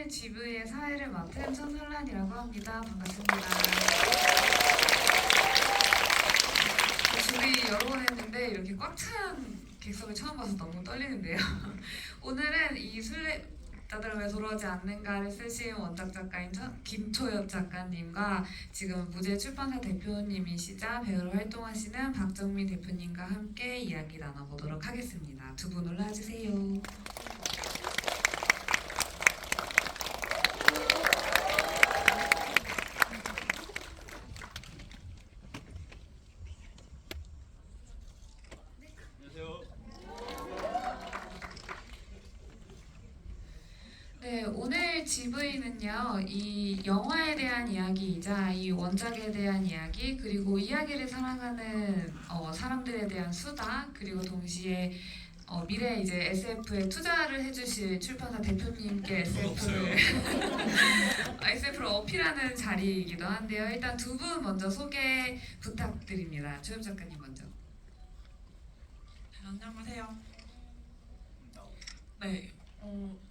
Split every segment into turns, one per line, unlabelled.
오늘 GV의 사회를 맡은 천설란이라고 합니다. 반갑습니다. GV 여러 번 했는데 이렇게 꽉 찬 객석을 처음 봐서 너무 떨리는데요. 오늘은 이 순례자들은 왜 돌아오지 않는가를 쓰신 원작 작가인 김초엽 작가님과 지금 무제 출판사 대표님이시자 배우로 활동하시는 박정민 대표님과 함께 이야기 나눠보도록 하겠습니다. 두 분 올라와주세요. 네, 오늘 GV는요, 이 영화에 대한 이야기이자 이 원작에 대한 이야기, 그리고 이야기를 사랑하는 사람들에 대한 수다, 그리고 동시에 미래에 이제 SF에 투자를 해주실 출판사 대표님께 SF를 어필하는 자리이기도 한데요. 일단 두 분 먼저 소개 부탁드립니다. 초엽 작가님 먼저.
네, 안녕하세요. 네,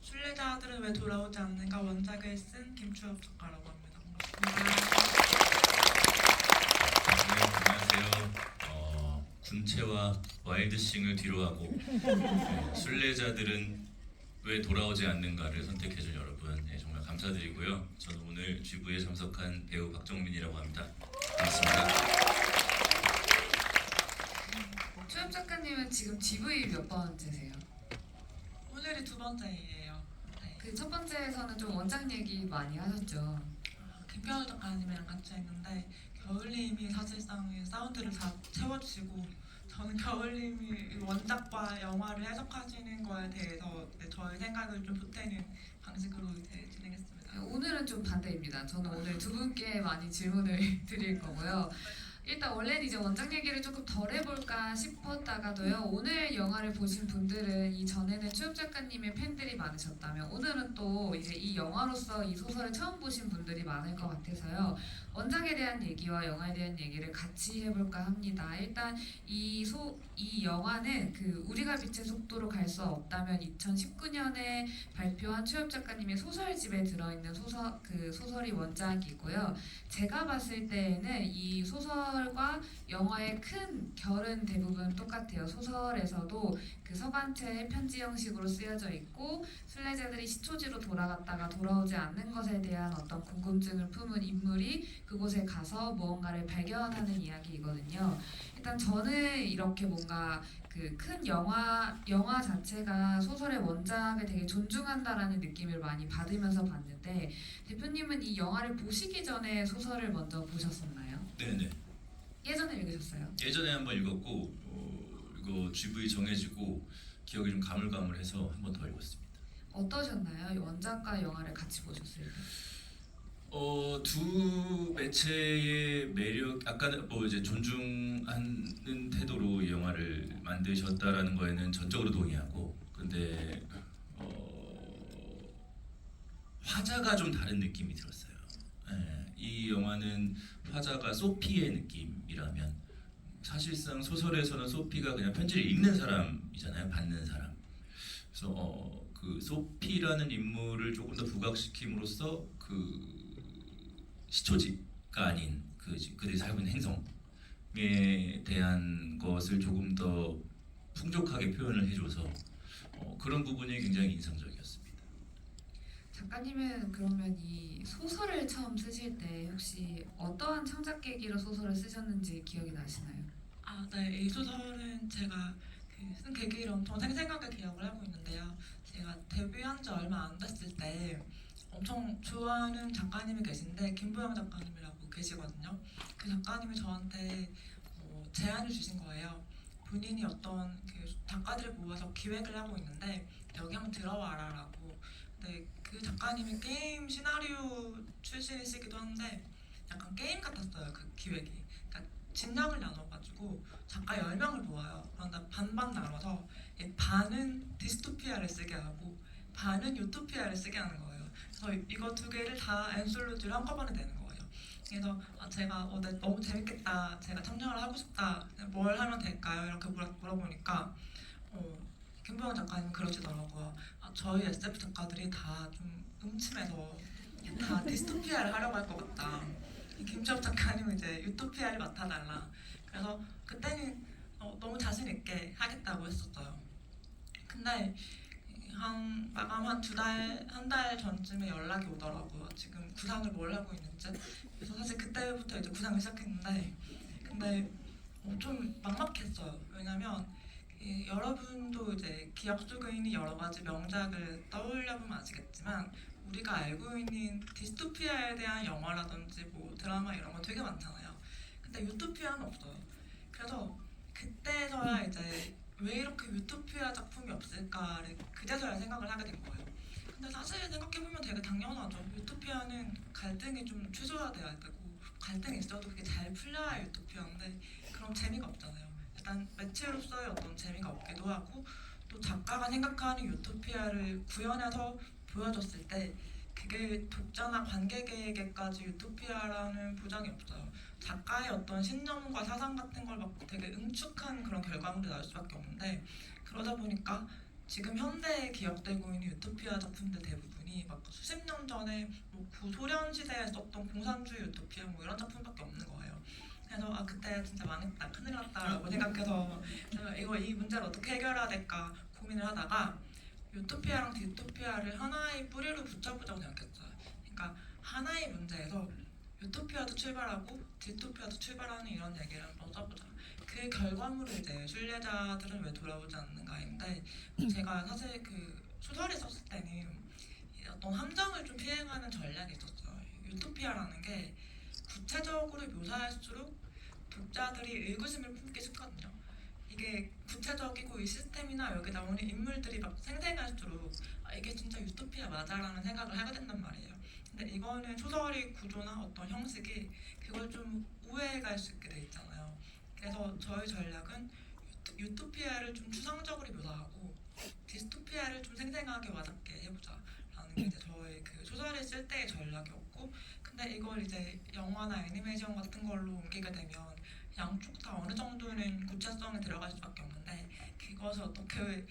순례자들은 왜 돌아오지 않는가 원작을 쓴 김초엽 작가라고 합니다. 반갑습니다.
안녕하세요. 군체와 와일드싱을 뒤로하고 순례자들은 왜 돌아오지 않는가를 선택해준 여러분 정말 감사드리고요. 저는 오늘 GV에 참석한 배우 박정민이라고 합니다. 반갑습니다.
초엽 작가님은 지금 GV 몇 번째세요?
오늘이 두 번째예요. 네.
그 첫 번째에서는 좀 원작 얘기 많이 하셨죠.
김겨울 작가님이랑 같이 했는데 겨울님이 사실상 사운드를 다 채워주시고 저는 겨울님이 원작과 영화를 해석하시는 거에 대해서 저의 생각을 좀 보태는 방식으로 진행했습니다.
오늘은 좀 반대입니다. 저는 오늘 두 분께 많이 질문을 드릴 거고요. 일단 원래는 이제 원작 얘기를 조금 덜 해볼까 싶었다가도요. 오늘 영화를 보신 분들은 이 전에는 초엽 작가님의 팬들이 많으셨다면 오늘은 또 이제 이 영화로서 이 소설을 처음 보신 분들이 많을 것 같아서요. 원작에 대한 얘기와 영화에 대한 얘기를 같이 해볼까 합니다. 일단 이 영화는 그 우리가 빛의 속도로 갈 수 없다면 2019년에 발표한 초엽 작가님의 소설집에 들어있는 소설이 원작이고요. 제가 봤을 때에는 이 소설과 영화의 큰 결은 대부분 똑같아요. 소설에서도 그 서간체 편지 형식으로 쓰여져 있고 순례자들이 시초지로 돌아갔다가 돌아오지 않는 것에 대한 어떤 궁금증을 품은 인물이 그곳에 가서 무언가를 발견하는 이야기이거든요. 일단 저는 이렇게 뭔가 그 큰 영화 자체가 소설의 원작을 되게 존중한다라는 느낌을 많이 받으면서 봤는데 대표님은 이 영화를 보시기 전에 소설을 먼저 보셨었나요?
네네.
예전에 읽으셨어요?
예전에 한번 읽었고 이거 GV 정해지고 기억이 좀 가물가물해서 한 번 더 읽었습니다.
어떠셨나요? 이 원작과 영화를 같이 보셨을 때?
두 매체의 매력, 아까는 뭐 이제 존중하는 태도로 이 영화를 만드셨다라는 거에는 전적으로 동의하고, 근데 화자가 좀 다른 느낌이 들었어요. 이 영화는 화자가 소피의 느낌이라면 사실상 소설에서는 소피가 그냥 편지를 읽는 사람이잖아요, 받는 사람. 그래서 그 소피라는 인물을 조금 더 부각시킴으로써 그 시초지가 아닌 그들이 살고 있는 행성에 대한 것을 조금 더 풍족하게 표현을 해줘서 그런 부분이 굉장히 인상적이었습니다.
작가님은 그러면 이 소설을 처음 쓰실 때 혹시 어떠한 창작 계기로 소설을 쓰셨는지 기억이 나시나요?
네, 이 소설은 제가 쓴 계기를 엄청 생생하게 기억을 하고 있는데요. 제가 데뷔한 지 얼마 안 됐을 때 엄청 좋아하는 작가님이 계신데 김보영 작가님이라고 계시거든요. 그 작가님이 저한테 제안을 주신 거예요. 본인이 어떤 그 작가들을 모아서 기획을 하고 있는데 여기 한번 들어와라라고. 근데 그 작가님이 게임 시나리오 출신이시기도 한데 약간 게임 같았어요, 그 기획이. 그러니까 진영을 나눠가지고 작가 10명을 모아요. 그런데 반반 나눠서 반은 디스토피아를 쓰게 하고 반은 유토피아를 쓰게 하는 거예요. 그래서 이거 두 개를 다 엔솔로지로 한꺼번에 내는 거예요. 그래서 제가 너무 재밌겠다, 제가 참여를 하고 싶다, 뭘 하면 될까요? 이렇게 물어보니까 김보영 작가님 그러시더라고요. 저희 SF 작가들이 다 좀 음침해서 다 디스토피아를 하려고 할 것 같다. 김주엽 작가님은 이제 유토피아를 맡아달라. 그래서 그때는 너무 자신 있게 하겠다고 했었어요. 근데 한 마감 한 한 달 전쯤에 연락이 오더라고요. 지금 구상을 뭘 하고 있는지. 그래서 사실 그때부터 이제 구상을 시작했는데, 근데 좀 막막했어요. 왜냐면 여러분도 이제 기억 속에 있는 여러 가지 명작을 떠올려보면 아시겠지만 우리가 알고 있는 디스토피아에 대한 영화라든지 뭐 드라마 이런 거 되게 많잖아요. 근데 유토피아는 없어요. 그래서 그때서야 이제 왜 이렇게 유토피아 작품이 없을까를 그제서야 생각을 하게 된 거예요. 근데 사실 생각해보면 되게 당연하죠. 유토피아는 갈등이 좀 최소화돼야 되고 갈등이 있어도 그게 잘 풀려야 유토피아인데 그럼 재미가 없잖아요. 일단 매체로서의 어떤 재미가 없기도 하고 또 작가가 생각하는 유토피아를 구현해서 보여줬을 때 그게 독자나 관객에게까지 유토피아라는 보장이 없어요. 작가의 어떤 신념과 사상 같은 걸 막 되게 응축한 그런 결과물이 나올 수밖에 없는데 그러다 보니까 지금 현대에 기억되고 있는 유토피아 작품들 대부분이 막 수십 년 전에 뭐 구소련 시대에 썼던 공산주의 유토피아 뭐 이런 작품밖에 없는 거예요. 그래서 아 그때 진짜 망했다 큰일 났다라고 생각해서 이 문제를 어떻게 해결해야 될까 고민을 하다가 유토피아랑 디토피아를 하나의 뿌리로 붙여보자고 생각했어요. 그러니까 하나의 문제에서 유토피아도 출발하고 디토피아도 출발하는 이런 얘기를 한번 써보자. 그 결과물을 이제 순례자들은 왜 돌아오지 않는가인데 제가 사실 그 소설을 썼을 때는 어떤 함정을 좀 피해가는 전략이 있었어요. 유토피아라는 게 구체적으로 묘사할수록 독자들이 의구심을 품기 쉽거든요. 이게 구체적이고 이 시스템이나 여기 나오는 인물들이 막 생생할수록 이게 진짜 유토피아 맞아라는 생각을 하게 된단 말이에요. 근데 이거는 소설의 구조나 어떤 형식이 그걸 좀 오해갈 수 있게 돼 있잖아요. 그래서 저희 전략은 유토피아를 좀 추상적으로 묘사하고 디스토피아를 좀 생생하게 와닿게 해보자라는 게 이제 저희 그 소설을 쓸 때의 전략이었고, 근데 이걸 이제 영화나 애니메이션 같은 걸로 옮기게 되면 양쪽 다 어느 정도는 구체성이 들어갈 수밖에 없는데 그것을 어떻게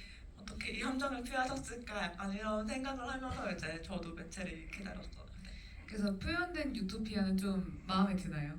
이 함정을 피하셨을까 약간 이런 생각을 하면서 이제 저도 매체를 기다렸어요. 네.
그래서 표현된 유토피아는 좀 마음에 드나요?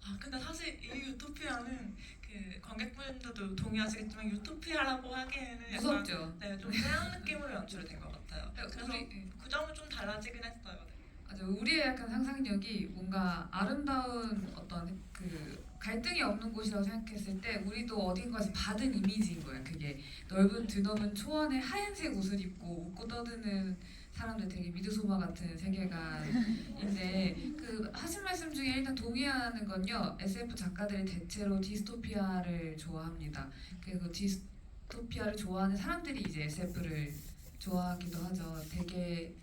아 근데 사실 이 유토피아는 그 관객분들도 동의하시겠지만 유토피아라고 하기에는 약간
무섭죠?
좀 쎄한 느낌으로 연출이 된 것 같아요. 그래서 그 점은 좀 달라지긴 했어요. 네.
맞아, 우리의 약간 상상력이 뭔가 아름다운 어떤 그 갈등이 없는 곳이라고 생각했을 때 우리도 어딘가에서 받은 이미지인 거야. 그게 넓은 드넓은 초원에 하얀색 옷을 입고 웃고 떠드는 사람들 되게 미드소마 같은 세계관인데 그 하신 말씀 중에 일단 동의하는 건요. SF 작가들이 대체로 디스토피아를 좋아합니다. 그리고 디스토피아를 좋아하는 사람들이 이제 SF를 좋아하기도 하죠. 되게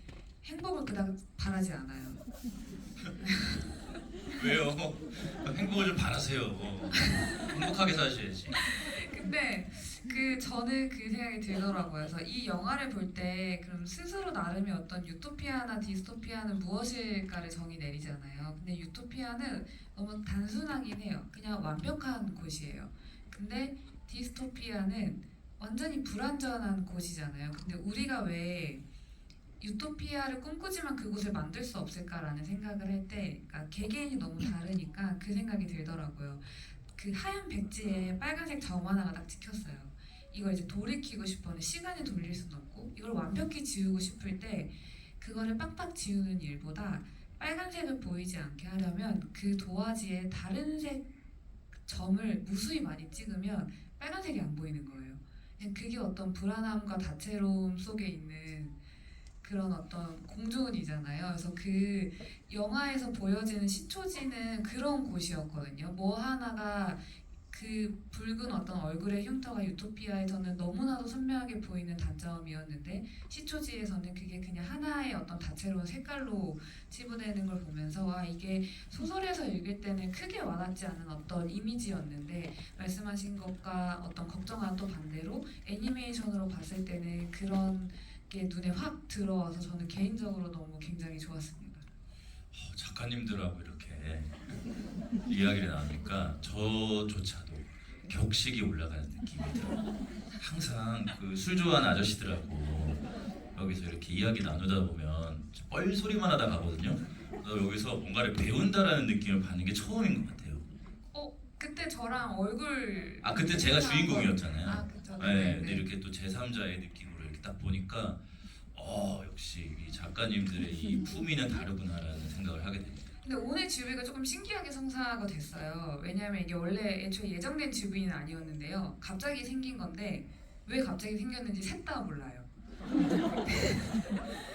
행복을 그닥 바라지 않아요.
왜요? 행복을 좀 바라세요. 행복하게 사셔야지.
근데 저는 그 생각이 들더라고요. 그래서 이 영화를 볼 때 그럼 스스로 나름의 어떤 유토피아나 디스토피아는 무엇일까를 정의 내리잖아요. 근데 유토피아는 너무 단순하긴 해요. 그냥 완벽한 곳이에요. 근데 디스토피아는 완전히 불완전한 곳이잖아요. 근데 우리가 왜 유토피아를 꿈꾸지만 그곳을 만들 수 없을까라는 생각을 할 때, 그러니까 개개인이 너무 다르니까 그 생각이 들더라고요. 그 하얀 백지에 빨간색 점 하나가 딱 찍혔어요. 이걸 이제 돌이키고 싶어는 시간을 돌릴 수는 없고 이걸 완벽히 지우고 싶을 때 그거를 빡빡 지우는 일보다 빨간색을 보이지 않게 하려면 그 도화지에 다른 색 점을 무수히 많이 찍으면 빨간색이 안 보이는 거예요. 그냥 그게 어떤 불안함과 다채로움 속에 있는 그런 어떤 공존이잖아요. 그래서 그 영화에서 보여지는 시초지는 그런 곳이었거든요. 뭐 하나가 그 붉은 어떤 얼굴의 흉터가 유토피아에서는 너무나도 선명하게 보이는 단점이었는데 시초지에서는 그게 그냥 하나의 어떤 다채로운 색깔로 치부되는 걸 보면서 와 이게 소설에서 읽을 때는 크게 와닿지 않은 어떤 이미지였는데 말씀하신 것과 어떤 걱정과는 또 반대로 애니메이션으로 봤을 때는 그런 게 눈에 확 들어와서 저는 개인적으로 너무 굉장히 좋았습니다.
작가님들하고 이렇게 이야기를 나누니까 저조차도 격식이 올라가는 느낌이 들어요. 항상 그 술 좋아하는 아저씨들하고 여기서 이렇게 이야기 나누다 보면 뻘 소리만 하다 가거든요. 그래서 여기서 뭔가를 배운다라는 느낌을 받는 게 처음인 것 같아요.
그때 저랑 얼굴
아 그때 제가 주인공이었잖아요.
아 그쵸.
네, 근데 이렇게 또 제3자의 느낌으로 이렇게 딱 보니까 역시 이 작가님들의 이 품위는 다르구나라는 생각을 하게 됩니다.
근데 오늘 GV가 조금 신기하게 성사가 됐어요. 왜냐하면 이게 원래 애초에 예정된 GV는 아니었는데요. 갑자기 생긴 건데 왜 갑자기 생겼는지 셋 다 몰라요.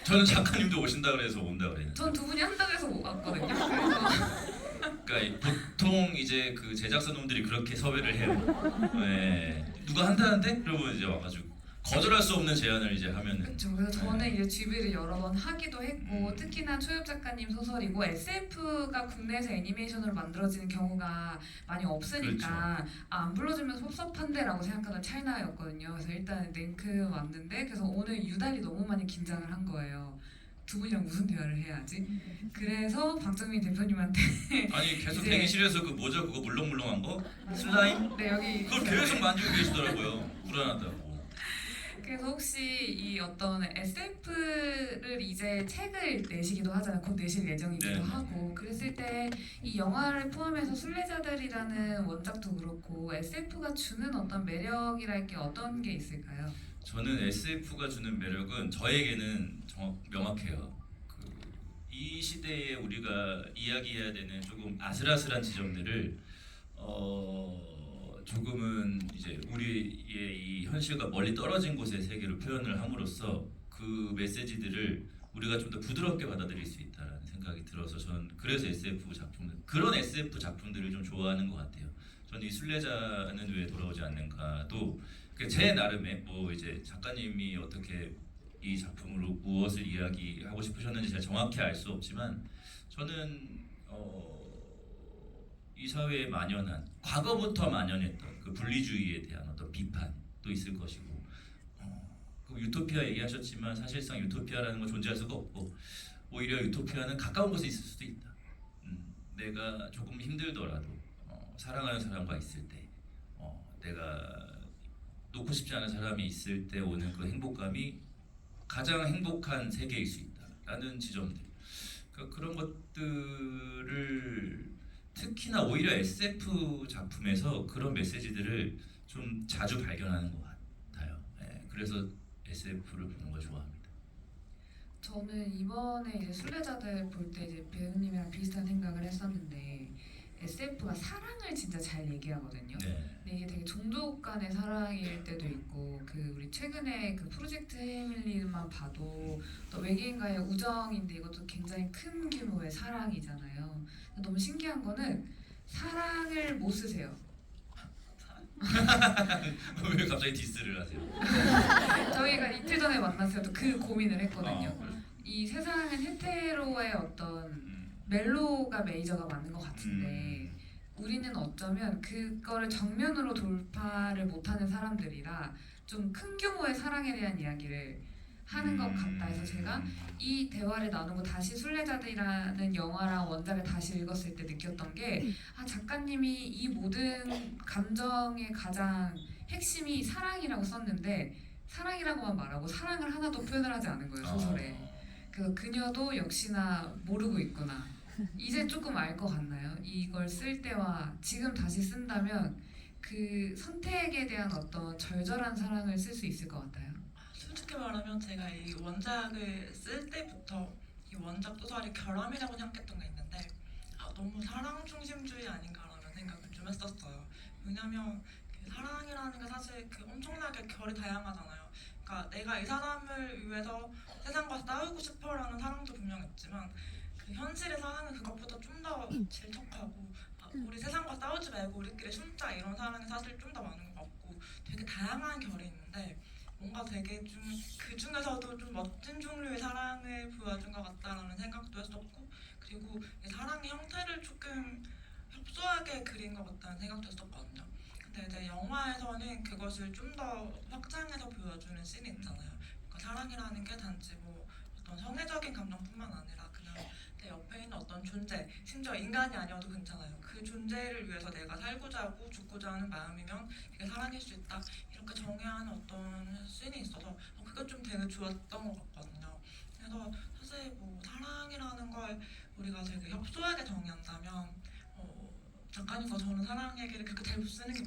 저는 작가님도 오신다 그래서 온다 그랬는데.
전 두 분이 한다고 해서 못 왔거든요. 그래서
그러니까 보통 이제 그 제작사 놈들이 그렇게 섭외를 해요. 네. 누가 한다는데? 그러면 이제 와가지고 거절할 수 없는 제안을 이제 하면은.
그렇죠. 그래서 저는 이제 GV를 여러 번 하기도 했고 특히나 초엽 작가님 소설이고 SF가 국내에서 애니메이션으로 만들어지는 경우가 많이 없으니까 안 불러주면 섭섭한데라고 생각하던 찰나였거든요. 그래서 일단 랭크 왔는데 그래서 오늘 유달리 너무 많이 긴장을 한 거예요. 두 분이랑 무슨 대화를 해야지? 그래서 박정민 대표님한테
아니 계속
이제-
대기실에서 그 뭐죠 그거 물렁물렁한 거 슬라임
네 여기
그걸 계속 만지고 계시더라고요. 불안하다고.
그래서 혹시 이 어떤 SF를 이제 책을 내시기도 하잖아요. 곧 내실 예정이기도
네.
하고 그랬을 때 이 영화를 포함해서 순례자들이라는 원작도 그렇고 SF가 주는 어떤 매력이랄 게 어떤 게 있을까요?
저는 SF가 주는 매력은 저에게는 명확해요. 이 시대에 우리가 이야기해야 되는 조금 아슬아슬한 지점들을 조금은 이제 우리의 이 현실과 멀리 떨어진 곳의 세계를 표현을 함으로써 그 메시지들을 우리가 좀 더 부드럽게 받아들일 수 있다라는 생각이 들어서 전 그래서 SF 작품들 그런 SF 작품들을 좀 좋아하는 것 같아요. 저는 이 순례자는 왜 돌아오지 않는가도 제 나름의 뭐 이제 작가님이 어떻게 이 작품으로 무엇을 이야기하고 싶으셨는지 제가 정확히 알 수 없지만 저는 이 사회에 만연한 과거부터 만연했던 그 분리주의에 대한 어떤 비판도 있을 것이고 그 유토피아 얘기하셨지만 사실상 유토피아라는 건 존재할 수가 없고 오히려 유토피아는 가까운 곳에 있을 수도 있다. 내가 조금 힘들더라도 사랑하는 사람과 있을 때 내가 놓고 싶지 않은 사람이 있을 때 오는 그 행복감이 가장 행복한 세계일 수 있다라는 지점들 그런 것들을 특히나 오히려 SF 작품에서 그런 메시지들을 좀 자주 발견하는 것 같아요. 네, 그래서 SF를 보는 걸 좋아합니다.
저는 이번에 이제 순례자들 볼 때 이제 배우님이랑 비슷한 생각을 했었는데 SF가 사랑을 진짜 잘 얘기하거든요.
네.
근데 이게 되게 종족 간의 사랑일 때도 있고 그 우리 최근에 그 프로젝트 헤밀리만 봐도 또 외계인과의 우정인데 이것도 굉장히 큰 규모의 사랑이잖아요. 너무 신기한 거는 사랑을 못 쓰세요.
왜 갑자기 디스를 하세요?
저희가 이틀 전에 만났을 때도 그 고민을 했거든요.
그래요?
이 세상은 헤테로의 어떤 멜로가 메이저가 맞는 것 같은데 우리는 어쩌면 그거를 정면으로 돌파를 못하는 사람들이라 좀 큰 규모의 사랑에 대한 이야기를 하는 것 같다 해서 제가 이 대화를 나누고 다시 순례자들이라는 영화랑 원작을 다시 읽었을 때 느꼈던 게 작가님이 이 모든 감정의 가장 핵심이 사랑이라고 썼는데 사랑이라고만 말하고 사랑을 하나도 표현을 하지 않은 거예요 소설에. 그래서 그녀도 역시나 모르고 있구나. 이제 조금 알 것 같나요? 이걸 쓸 때와 지금 다시 쓴다면 그 선택에 대한 어떤 절절한 사랑을 쓸 수 있을 것 같아요.
솔직히 말하면 제가 이 원작을 쓸 때부터 이 원작 소설이 결함이라고 생각했던 게 있는데 너무 사랑 중심주의 아닌가라는 생각을 좀 했었어요. 왜냐면 그 사랑이라는 게 사실 그 엄청나게 결이 다양하잖아요. 그러니까 내가 이 사람을 위해서 세상과 싸우고 싶어라는 사랑도 분명 있지만 그 현실의 사랑은 그것보다 좀 더 질척하고 우리 세상과 싸우지 말고 우리끼리 숨자 이런 사랑이 사실 좀 더 많은 것 같고 되게 다양한 결이 있는데 뭔가 되게 좀 그 중에서도 좀 멋진 종류의 사랑을 보여준 것 같다라는 생각도 했었고 그리고 이 사랑의 형태를 조금 협소하게 그린 것 같다는 생각도 했었거든요. 근데 이제 영화에서는 그것을 좀 더 확장해서 보여주는 씬이 있잖아요. 그러니까 사랑이라는 게 단지 뭐 어떤 성애적인 감정뿐만 아니라 그냥 내 옆에 있는 어떤 존재, 심지어 인간이 아니어도 괜찮아요. 그 존재를 위해서 내가 살고자 하고 죽고자 하는 마음이면 이게 사랑일 수 있다. 이렇게 정의하는 어떤 씬이 있어서 그게 좀 되게 좋았던 것 같거든요. 그래서 사실 뭐 사랑이라는 걸 우리가 되게 협소하게 정의한다면 작가님과 저는 사랑 얘기를 그렇게 잘 못 쓰는 게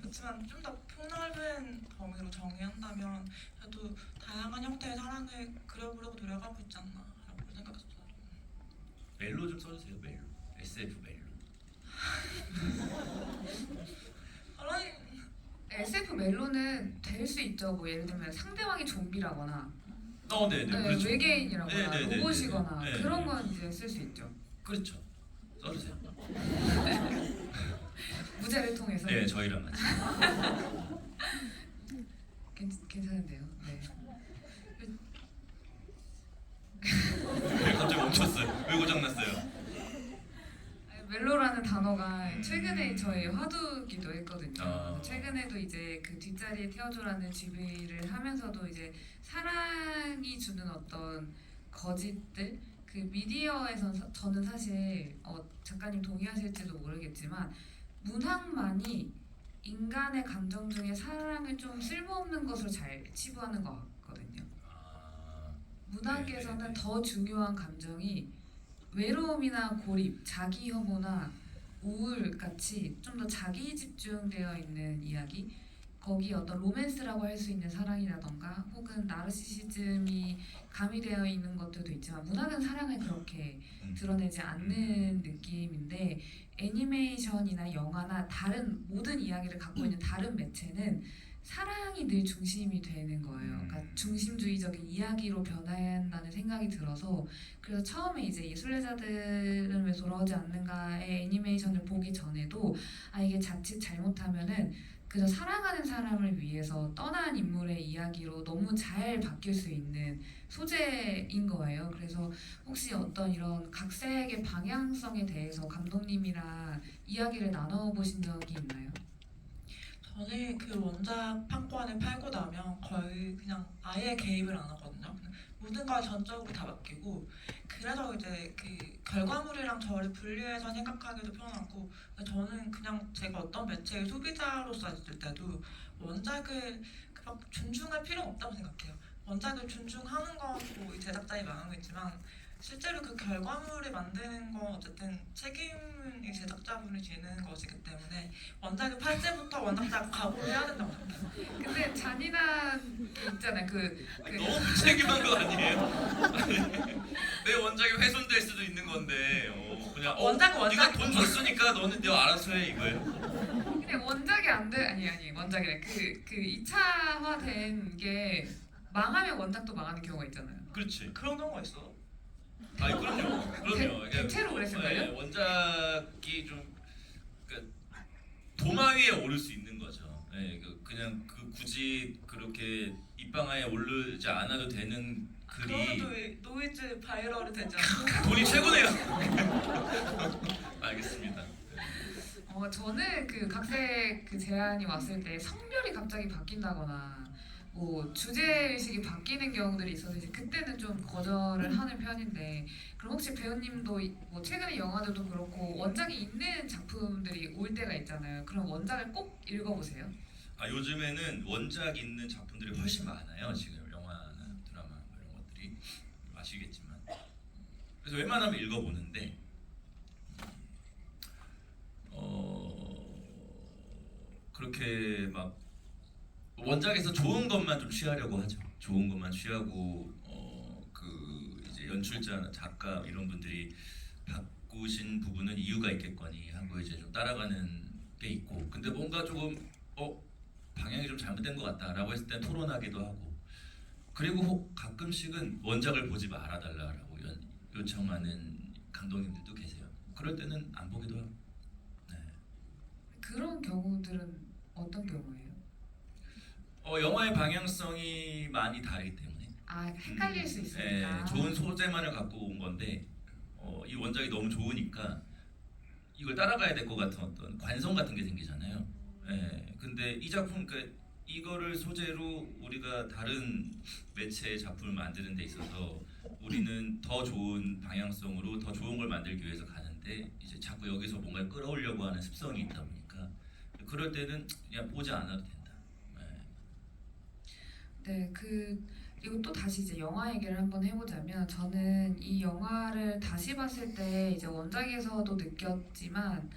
그렇지만 좀 더 폭넓은 범위로 정의한다면 그래도 다양한 형태의 사랑을 그려보려고 노력하고 있지 않나라고 생각했어요.
멜로 좀 써주세요. 멜로. SF 멜로.
아니
SF 멜로는 될 수 있죠. 뭐 예를 들면 상대방이 좀비라거나
네네.
네,
그렇죠.
외계인이라거나
네네네네.
로봇이거나
네.
그런 건 이제 쓸 수 있죠.
그렇죠. 써주세요.
무제를 통해서
네, 저희랑 같이.
괜찮은데요. 네.
왜 갑자기 멈췄어요? 왜 고장났어요?
아니, 멜로라는 단어가 최근에 저희 화두기도 했거든요.
아.
최근에도 이제 그 뒷자리에 태워줘라는 GV를 하면서도 이제 사랑이 주는 어떤 거짓들 그 미디어에선 저는 사실 작가님 동의하실지도 모르겠지만 문학만이 인간의 감정 중에 사랑을 좀 쓸모없는 것으로 잘 치부하는 것 같거든요.
아,
문학에서는
네네네.
더 중요한 감정이 외로움이나 고립, 자기 혐오나 우울 같이 좀 더 자기 집중되어 있는 이야기 거기 어떤 로맨스라고 할 수 있는 사랑이라던가 혹은 나르시시즘이 가미되어 있는 것들도 있지만 문학은 사랑을 그렇게 드러내지 않는 느낌인데 애니메이션이나 영화나 다른 모든 이야기를 갖고 있는 다른 매체는 사랑이 늘 중심이 되는 거예요. 그러니까 중심주의적인 이야기로 변해야 한다는 생각이 들어서 그래서 처음에 이제 예술레자들은 왜 돌아오지 않는가의 애니메이션을 보기 전에도 아 이게 자칫 잘못하면은 그저 사랑하는 사람을 위해서 떠난 인물의 이야기로 너무 잘 바뀔 수 있는 소재인 거예요. 그래서 혹시 어떤 이런 각색의 방향성에 대해서 감독님이랑 이야기를 나눠보신 적이 있나요?
저는 그 원작 판권을 팔고 나면 거의 그냥 아예 개입을 안 하거든요. 그냥 모든 걸 전적으로 다 맡기고 그래서 이제 그 결과물이랑 저를 분리해서 생각하기도 편하고 저는 그냥 제가 어떤 매체의 소비자로서 있을 때도 원작을 막 존중할 필요는 없다고 생각해요. 원작을 존중하는 건 뭐 제작자의 마음이지만 실제로 그 결과물을 만드는 건 어쨌든 책임은 이 제작자분이 지는 것이기 때문에 원작을 팔 때부터 원작자가 각오를 해야 된다고 생각해요.
근데 잔인한 게 있잖아요.
아니, 너무 무책임한 거 아니에요? 내 원작이 훼손될 수도 있는 건데 그냥
원작은 원작.
네가 돈 줬으니까 너는 내가 알아서 해 이거예요?
근데 원작이 안 돼. 아니 원작이래. 그 2차화된 게 망하면 원작도 망하는 경우가 있잖아요.
그렇지.
그런 경우가 있어.
아니 그럼요.
대체로 그랬을걸요?
네, 원작이 좀 그러니까 도마 위에 오를 수 있는 거죠. 네, 그냥 굳이 그렇게 입방아에 오르지 않아도 되는 글이
그러면 노이즈 바이럴이 되지 않고
돈이 최고네요. 알겠습니다.
저는 그 각색 그 제안이 왔을 때 성별이 갑자기 바뀐다거나 뭐 주제 의식이 바뀌는 경우들이 있어서 이제 그때는 좀 거절을 하는 편인데 그럼 혹시 배우님도 뭐 최근에 영화들도 그렇고 원작이 있는 작품들이 올 때가 있잖아요. 그럼 원작을 꼭 읽어보세요.
아 요즘에는 원작 있는 작품들이 훨씬 많아요. 지금 영화나 드라마 뭐 이런 것들이 아시겠지만 그래서 웬만하면 읽어보는데 그렇게 막 원작에서 좋은 것만 좀 취하려고 하죠. 좋은 것만 취하고 그 이제 연출자나 작가 이런 분들이 바꾸신 부분은 이유가 있겠거니 하고 이제 좀 따라가는 게 있고 근데 뭔가 조금 방향이 좀 잘못된 것 같다라고 했을 때 토론하기도 하고 그리고 가끔씩은 원작을 보지 말아달라고 요청하는 감독님들도 계세요. 그럴 때는 안 보기도 하고. 네.
그런 경우들은 어떤 경우예요?
영화의 방향성이 많이 다르기 때문에
아 헷갈릴 수 있으니까.
네, 좋은 소재만을 갖고 온 건데 이 원작이 너무 좋으니까 이걸 따라가야 될 것 같은 어떤 관성 같은 게 생기잖아요. 근데 이 작품 이거를 소재로 우리가 다른 매체의 작품을 만드는 데 있어서 우리는 더 좋은 방향성으로 더 좋은 걸 만들기 위해서 가는데 이제 자꾸 여기서 뭔가를 끌어오려고 하는 습성이 있다 보니까 그럴 때는 그냥 보지 않아도 된다.
네, 그리고 또 다시 이제 영화 얘기를 한번 해보자면 저는 이 영화를 다시 봤을 때 이제 원작에서도 느꼈지만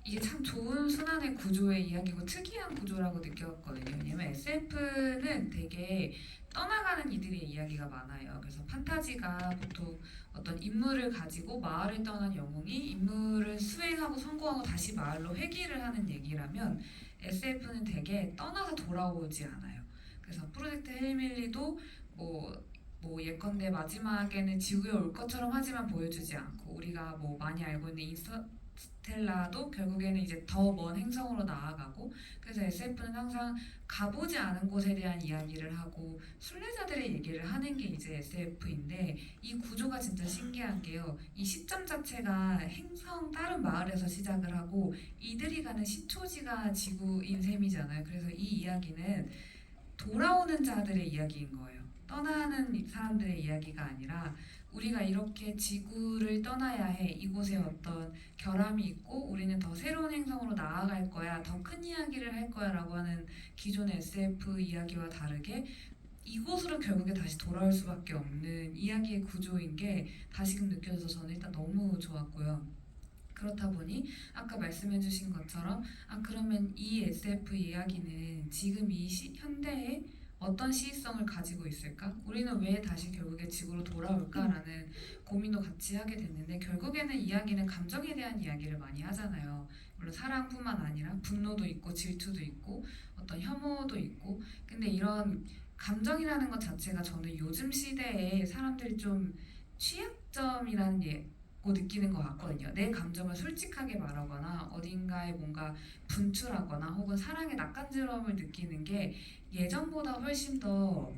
이게 참 좋은 순환의 구조의 이야기고 특이한 구조라고 느꼈거든요. 왜냐면 SF는 되게 떠나가는 이들의 이야기가 많아요. 그래서 판타지가 보통 어떤 인물을 가지고 마을을 떠난 영웅이 임무를 수행하고 성공하고 다시 마을로 회귀를 하는 얘기라면 SF는 되게 떠나서 돌아오지 않아요. 그래서 프로젝트 헤일밀리도 뭐 예컨대 마지막에는 지구에 올 것처럼 하지만 보여주지 않고 우리가 뭐 많이 알고 있는 인터스텔라도 결국에는 이제 더 먼 행성으로 나아가고 그래서 SF는 항상 가보지 않은 곳에 대한 이야기를 하고 순례자들의 얘기를 하는 게 이제 SF인데 이 구조가 진짜 신기한 게요. 이 시점 자체가 행성 다른 마을에서 시작을 하고 이들이 가는 시초지가 지구인 셈이잖아요. 그래서 이 이야기는 돌아오는 자들의 이야기인 거예요. 떠나는 사람들의 이야기가 아니라 우리가 이렇게 지구를 떠나야 해. 이곳에 어떤 결함이 있고 우리는 더 새로운 행성으로 나아갈 거야. 더 큰 이야기를 할 거야 라고 하는 기존의 SF 이야기와 다르게 이곳으로 결국에 다시 돌아올 수밖에 없는 이야기의 구조인 게 다시금 느껴져서 저는 일단 너무 좋았고요. 그렇다 보니 아까 말씀해주신 것처럼 그러면 이 SF 이야기는 지금 이 현대에 어떤 시의성을 가지고 있을까? 우리는 왜 다시 결국에 지구로 돌아올까라는 고민도 같이 하게 됐는데 결국에는 이야기는 감정에 대한 이야기를 많이 하잖아요. 물론 사랑뿐만 아니라 분노도 있고 질투도 있고 어떤 혐오도 있고 근데 이런 감정이라는 것 자체가 저는 요즘 시대에 사람들이 좀 취약점이라는 고 느끼는 것 같거든요. 내 감정을 솔직하게 말하거나 어딘가에 뭔가 분출하거나 혹은 사랑의 낯간지러움을 느끼는 게 예전보다 훨씬 더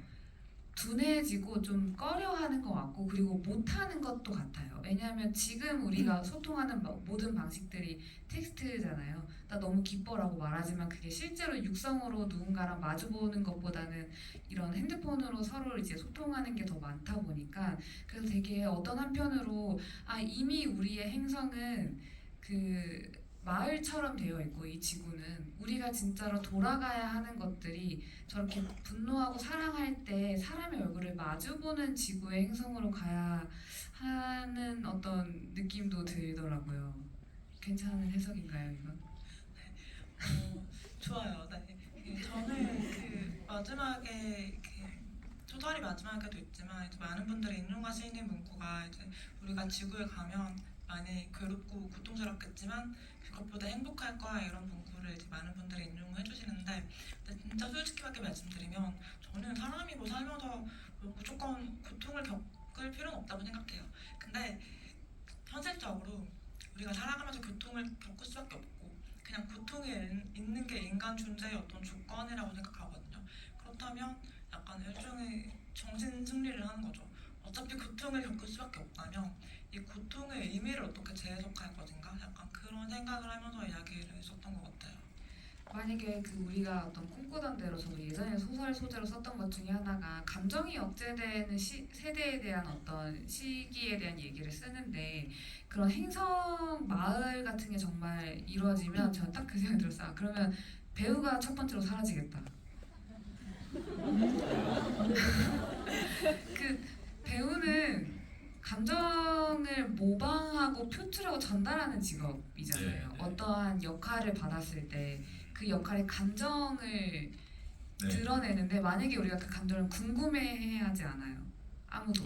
둔해지고 좀 꺼려하는 것 같고 그리고 못하는 것도 같아요. 왜냐하면 지금 우리가 소통하는 모든 방식들이 텍스트잖아요. 나 너무 기뻐라고 말하지만 그게 실제로 육성으로 누군가랑 마주보는 것보다는 이런 핸드폰으로 서로 이제 소통하는 게 더 많다 보니까 그래서 되게 어떤 한편으로 이미 우리의 행성은 그 마을처럼 되어 있고 이 지구는 우리가 진짜로 돌아가야 하는 것들이 저렇게 분노하고 사랑할 때 사람의 얼굴을 마주보는 지구의 행성으로 가야 하는 어떤 느낌도 들더라고요. 괜찮은 해석인가요, 이건?
좋아요. 네. 저는 그 마지막에 소설이 마지막에도 있지만 이제 많은 분들이 인용하시는 문구가 이제 우리가 지구에 가면 많이 괴롭고 고통스럽겠지만 그것보다 행복할 거야 이런 문구를 이제 많은 분들이 인용해 주시는데 근데 진짜 솔직하게 말씀드리면 저는 사람이 뭐 살면서 뭐 무조건 고통을 겪을 필요는 없다고 생각해요. 근데 현실적으로 우리가 살아가면서 고통을 겪을 수밖에 없고 그냥 고통이 있는 게 인간 존재의 어떤 조건이라고 생각하거든요. 그렇다면 약간 일종의 정신 승리를 하는 거죠. 어차피 고통을 겪을 수밖에 없다면 이 고통의 의미를 어떻게 재해석할 것인가? 약간 그런 생각을 하면서 이야기를 했었던 것 같아요.
만약에 우리가 어떤 꿈꾸던 대로 저도 예전에 소설 소재로 썼던 것 중에 하나가 감정이 억제되는 세대에 대한 어떤 시기에 대한 얘기를 쓰는데 그런 행성 마을 같은 게 정말 이루어지면 저는 딱 그 생각이 들었어요. 그러면 배우가 첫 번째로 사라지겠다. 그 배우는 감정을 모방하고 표출하고 전달하는 직업이잖아요.
네.
어떠한 역할을 받았을 때 그 역할의 감정을
네.
드러내는데 만약에 우리가 그 감정을 궁금해하지 않아요. 아무도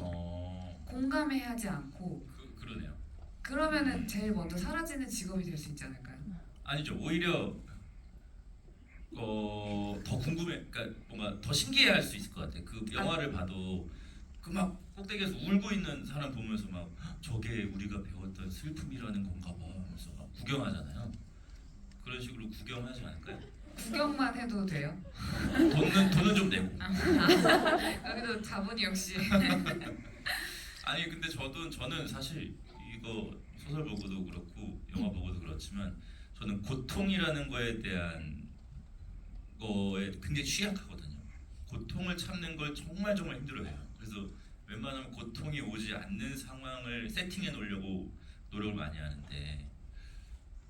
공감해하지 않고
그러네요.
그러면은 제일 먼저 사라지는 직업이 될 수 있지 않을까요?
아니죠. 오히려 더 궁금해, 그러니까 뭔가 더 신기해할 수 있을 것 같아요. 그 영화를 봐도 그 막 꼭대기에서 울고 있는 사람 보면서 막 저게 우리가 배웠던 슬픔이라는 건가 봐 하면서 막 구경하잖아요. 그런 식으로 구경하지 않을까요?
구경만 해도 돼요?
돈은 좀 내고.
여기도 자본이 역시
아니 근데 저는 사실 이거 소설 보고도 그렇고 영화 보고도 그렇지만 저는 고통이라는 거에 대한 거에 굉장히 취약하거든요. 고통을 참는 걸 정말 힘들어해요. 그래서 웬만하면 고통이 오지 않는 상황을 세팅해 놓으려고 노력을 많이 하는데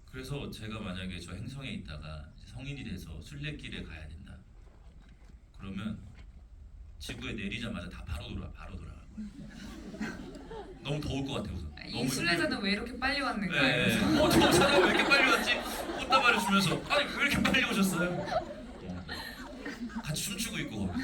그래서 제가 만약에 저 행성에 있다가 성인이 돼서 순례길에 가야 된다. 그러면 지구에 내리자마자 다 바로 돌아. 너무 더울 것 같아요. 우선.
이 순례자는 왜 이렇게 빨리 왔는가?
네. 저 사람 왜 이렇게 빨리 왔지? 꽃다발을 주면서 아니 왜 이렇게 빨리 오셨어요? 같이 춤추고 있고 거기.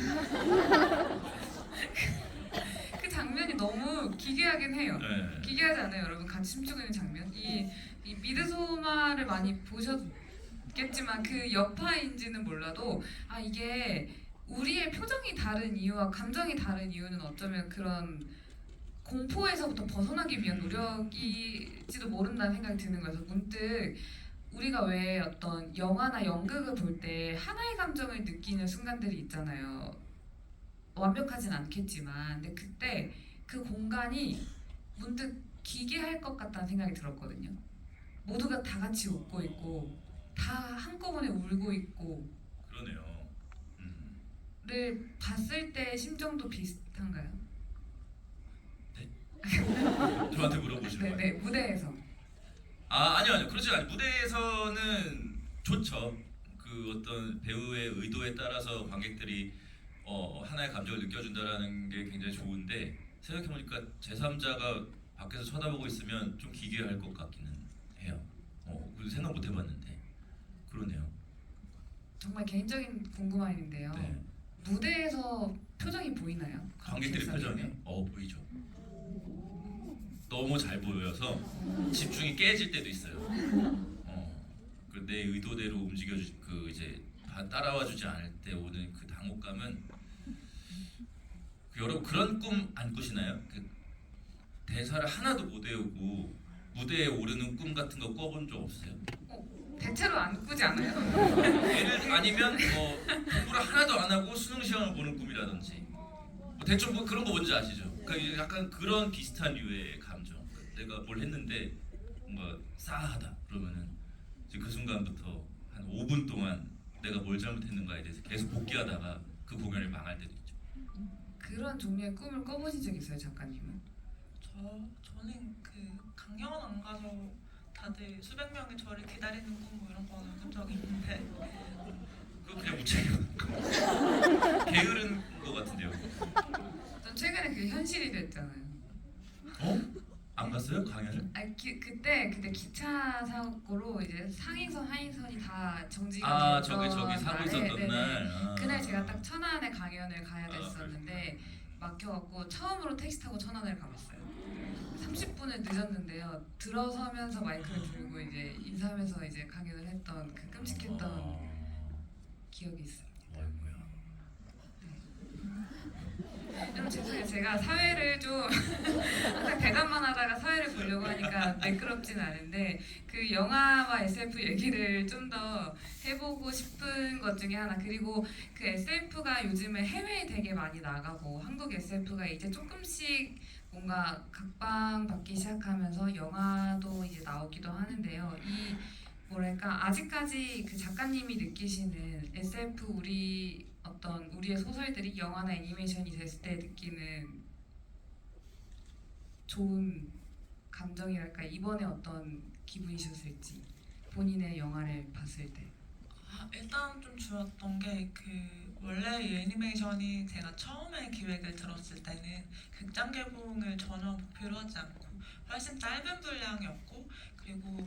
그 장면이 너무 기괴하긴 해요.
네.
기괴하지 않아요, 여러분? 같이 춤추고 있는 장면. 이 미드소마를 많이 보셨겠지만 그 여파인지는 몰라도 아 이게 우리의 표정이 다른 이유와 감정이 다른 이유는 어쩌면 그런 공포에서부터 벗어나기 위한 노력일지도 모른다는 생각이 드는 거여서 문득 우리가 왜 어떤 영화나 연극을 볼 때 하나의 감정을 느끼는 순간들이 있잖아요. 완벽하진 않겠지만 근데 그때 그 공간이 문득 기괴할 것 같다는 생각이 들었거든요. 모두가 다 같이 웃고 있고 다 한꺼번에 울고 있고
그러네요.
를 봤을 때 심정도 비슷한가요?
저한테 물어보시는 거예요?
네네 무대에서
아니요. 그렇지 않아요. 무대에서는 좋죠. 그 어떤 배우의 의도에 따라서 관객들이 하나의 감정을 느껴준다라는 게 굉장히 좋은데 생각해보니까 제3자가 밖에서 쳐다보고 있으면 좀 기괴할 것 같기는 해요. 그 생각 못 해봤는데 그러네요.
정말 개인적인 궁금한 일인데요.
네.
무대에서 표정이 보이나요?
관객들의 표정이 보이죠. 너무 잘 보여서 집중이 깨질 때도 있어요. 내 의도대로 움직여주 그 이제 따라와주지 않을 때 오는 그 당혹감은 여러분 그런 꿈 안 꾸시나요? 그 대사를 하나도 못 외우고 무대에 오르는 꿈 같은 거 꿔본 적 없어요?
대체로 안 꾸지 않아요?
아니면 공부를 하나도 안 하고 수능 시험을 보는 꿈이라든지 대충 뭐 그런 거 뭔지 아시죠? 그러니까 이제 약간 그런 비슷한 류의 감정. 내가 뭘 했는데 뭔가 싸하다 그러면은 이제 그 순간부터 한 5분 동안 내가 뭘 잘못했는가에 대해서 계속 복귀하다가 그 공연을 망할 때도 있죠.
그런 종류의 꿈을 꿔보신 적 있어요, 작가님은?
저는 그 강연 안 가서 다들 수백 명이 저를 기다리는 꿈 뭐 이런 거는 꾼 적이 있는데
그거 그냥 무책임. 게으른 거 같은데요.
전 최근에 그게 현실이 됐잖아요.
안 갔어요 강연을?
그때 기차 사고로 이제 상행선 하행선이 다 정지가
저기
됐던
사고
날에,
있었던
네네.
날.
그날 제가 딱 천안에 강연을 가야 됐었는데 막혀갖고 처음으로 택시 타고 천안을 가봤어요. 30분을 늦었는데요. 들어서면서 마이크를 들고 이제 인사하면서 이제 강연을 했던 그 끔찍했던 기억이 있어요.
어이구야.
여러분 죄송해요. 제가 사회를 좀 항상 대답만 하다가 사회를 보려고 하니까 매끄럽진 않은데 그 영화와 SF 얘기를 좀 더 해보고 싶은 것 중에 하나 그리고 그 SF가 요즘에 해외에 되게 많이 나가고 한국 SF가 이제 조금씩 뭔가 각광받기 시작하면서 영화도 이제 나오기도 하는데요. 이 뭐랄까 아직까지 그 작가님이 느끼시는 SF 우리의 소설들이 영화나 애니메이션이 됐을 때 느끼는 좋은 감정이랄까 이번에 어떤 기분이셨을지 본인의 영화를 봤을 때.
일단 좀 좋았던 게 그 원래 이 애니메이션이 제가 처음에 기획을 들었을 때는 극장 개봉을 전혀 목표로 하지 않고 훨씬 짧은 분량이었고 그리고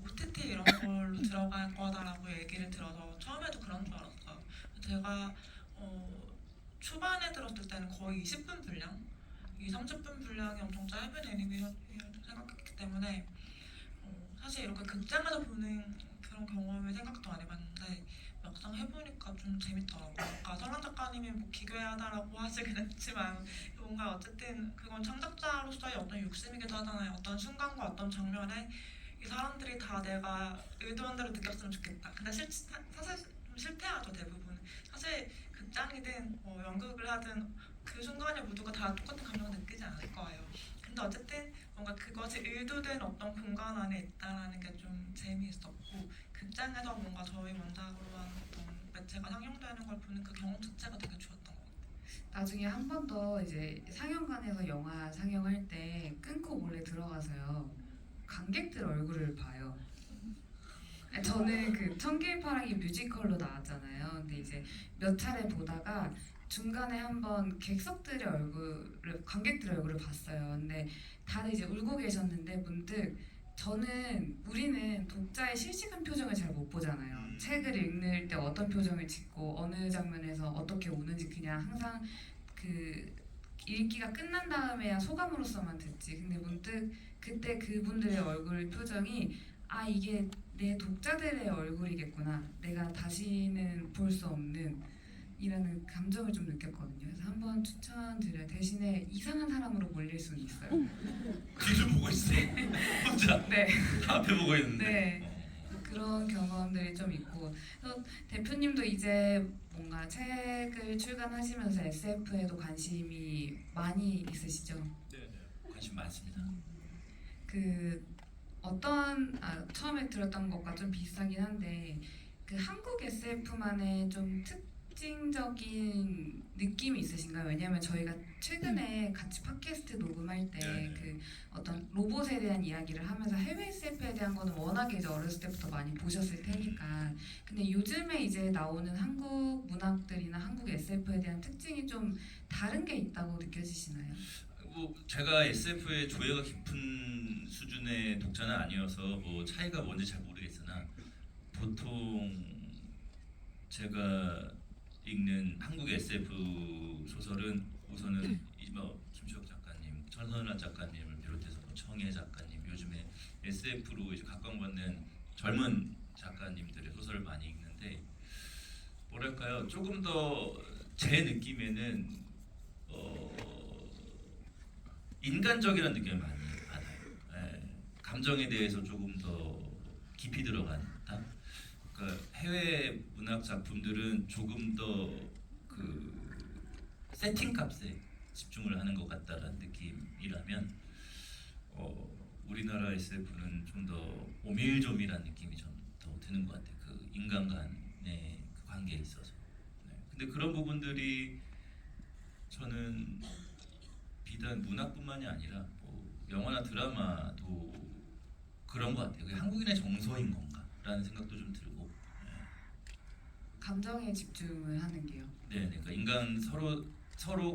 OTT 이런 걸로 들어갈 거다라고 얘기를 들어서 처음에도 그런 줄 알았어요. 제가 초반에 들었을 때는 거의 20분 분량, 30분 분량이 엄청 짧은 애니메이션이라고 생각했기 때문에 사실 이렇게 극장에서 보는 그런 경험을 생각도 안 해봤는데 막상 해보니까 좀 재밌더라고요. 아까 설란 작가님이 뭐 기괴하다라고 하시긴 했지만 뭔가 어쨌든 그건 창작자로서의 어떤 욕심이기도 하잖아요. 어떤 순간과 어떤 장면에 이 사람들이 다 내가 의도한 대로 느꼈으면 좋겠다. 근데 사실 좀 실패하죠 대부분. 사실 극장이든 연극을 하든 그 순간에 모두가 다 똑같은 감정을 느끼지 않을 거예요. 근데 어쨌든 뭔가 그것이 의도된 어떤 공간 안에 있다라는 게 좀 재미있었고 극장에서 뭔가 저희 원작으로 한 어떤 매체가 상영되는 걸 보는 그 경험 자체가 되게 좋았던 것 같아요.
나중에 한 번 더 이제 상영관에서 영화 상영할 때 끊고 몰래 들어가서요 관객들 얼굴을 봐요. 저는 그 청개의 파랑이 뮤지컬로 나왔잖아요. 근데 이제 몇 차례 보다가 중간에 한번 객석들의 얼굴을 관객들의 얼굴을 봤어요. 근데 다들 이제 울고 계셨는데 문득 우리는 독자의 실시간 표정을 잘 못 보잖아요. 책을 읽을 때 어떤 표정을 짓고 어느 장면에서 어떻게 우는지 그냥 항상 그 읽기가 끝난 다음에야 소감으로서만 듣지. 근데 문득 그때 그분들의 얼굴 표정이 아 이게 내 독자들의 얼굴이겠구나. 내가 다시는 볼 수 없는 이라는 감정을 좀 느꼈거든요. 그래서 한번 추천드려요. 대신에 이상한 사람으로 몰릴 수는 있어요.
뒤를 보고 있어. 혼자
네.
앞에 보고 있는데.
네. 그런 경험들이 좀 있고 그래서 대표님도 이제 뭔가 책을 출간하시면서 SF에도 관심이 많이 있으시죠?
네. 관심 많습니다.
처음에 들었던 것과 좀 비슷하긴 한데 그 한국 SF만의 좀 특징적인 느낌이 있으신가요? 왜냐하면 저희가 최근에 같이 팟캐스트 녹음할 때
네.
그 어떤 로봇에 대한 이야기를 하면서 해외 SF에 대한 거는 워낙에 이제 어렸을 때부터 많이 보셨을 테니까 근데 요즘에 이제 나오는 한국 문학들이나 한국 SF에 대한 특징이 좀 다른 게 있다고 느껴지시나요?
뭐 제가 SF의 조예가 깊은 수준의 독자는 아니어서 뭐 차이가 뭔지 잘 모르겠으나 보통 제가 읽는 한국 SF 소설은 우선은 뭐 김수혁 작가님, 천선란 작가님을 비롯해서 뭐 청해 작가님, 요즘에 SF로 이제 각광받는 젊은 작가님들의 소설을 많이 읽는데 뭐랄까요, 조금 더 제 느낌에는 인간적이라는 느낌을 많이 받아요. 예, 감정에 대해서 조금 더 깊이 들어간다. 그러니까 해외 문학 작품들은 조금 더 그 세팅 값에 집중을 하는 것 같다라는 느낌이라면 우리나라 SF는 좀 더 오밀조밀한 느낌이 좀 더 드는 것 같아요. 그 인간 간의 그 관계에 있어서. 네. 근데 그런 부분들이 저는 비단 문학뿐만이 아니라 뭐 영화나 드라마도 그런 것 같아요. 그게 한국인의 정서인 건가라는 생각도 좀 들고.
감정에 집중을 하는 게요.
네, 그러니까 인간 서로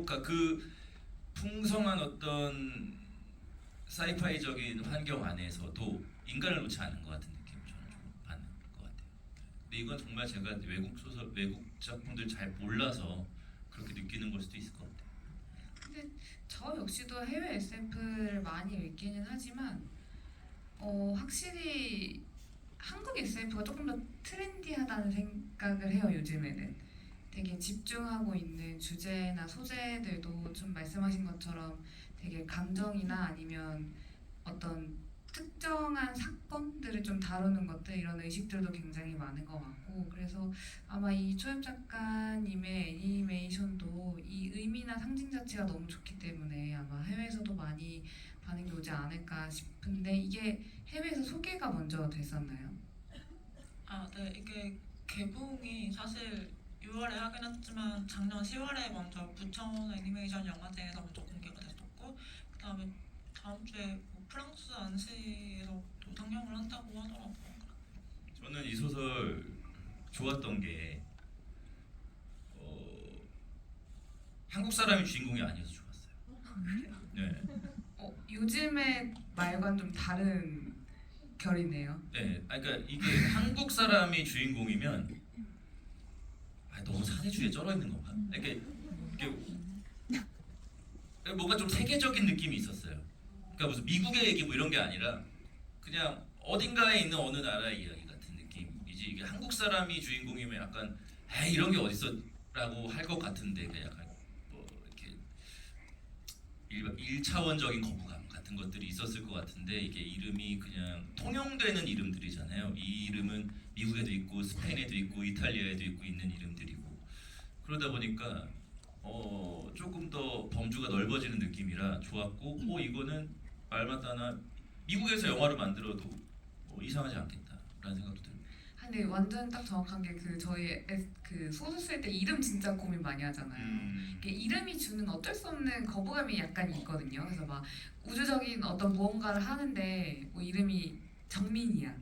그러니까 그 풍성한 어떤 사이파이적인 환경 안에서도 인간을 놓지 않는 것 같은 느낌을 저는 좀 받는 것 같아요. 근데 이건 정말 제가 외국 소설, 외국 작품들 잘 몰라서 그렇게 느끼는 걸 수도 있을 것 같아요.
근데 저 역시도 해외 SF를 많이 읽기는 하지만 확실히 한국 SF가 조금 더 트렌디하다는 생각을 해요. 요즘에는 되게 집중하고 있는 주제나 소재들도 좀 말씀하신 것처럼 되게 감정이나 아니면 어떤 특정한 사건들을 좀 다루는 것들 이런 의식들도 굉장히 많은 것 같고 그래서 아마 이 초엽 작가님의 애니메이션도 이 의미나 상징 자체가 너무 좋기 때문에 아마 해외에서도 많이 반응이 오지 않을까 싶은데 이게 해외에서 소개가 먼저 됐었나요?
아, 네. 이게 개봉이 사실 6월에 하긴 했지만 작년 10월에 먼저 부천 애니메이션 영화제에서 먼저 공개가 됐었고 그다음에 다음 주에 뭐 프랑스 안시에서 또 상영을 한다고 하더라고요.
저는 이 소설 좋았던 게 한국 사람이 주인공이 아니어서 좋았어요. 네,
요즘의 말과는 좀 다른 결이네요.
네, 그러니까 이게 한국 사람이 주인공이면 너무 사대주의에 쩔어 있는 건가? 이게 뭔가 좀 세계적인 느낌이 있었어요. 그러니까 무슨 미국의 얘기 뭐 이런 게 아니라 그냥 어딘가에 있는 어느 나라의 이야기 같은 느낌이지. 이게 한국 사람이 주인공이면 약간 에이 이런 게 어딨어라고 할 것 같은데 그냥 약간 뭐 이렇게 일차원적인 거부감 같은 것들이 있었을 것 같은데 이게 이름이 그냥 통용되는 이름들이잖아요. 이 이름은 미국에도 있고 스페인에도 있고 이탈리아에도 있고 있는 이름들이고 그러다 보니까 조금 더 범주가 넓어지는 느낌이라 좋았고 이거는 말마따나 미국에서 영화를 만들어도 이상하지 않겠다라는 생각도 듭니다.
근데 완전 딱 정확한 게 그 소설 쓸 때 이름 진짜 고민 많이 하잖아요. 이게 이름이 주는 어쩔 수 없는 거부감이 약간 있거든요. 그래서 막 우주적인 어떤 무언가를 하는데 뭐 이름이 정민이야.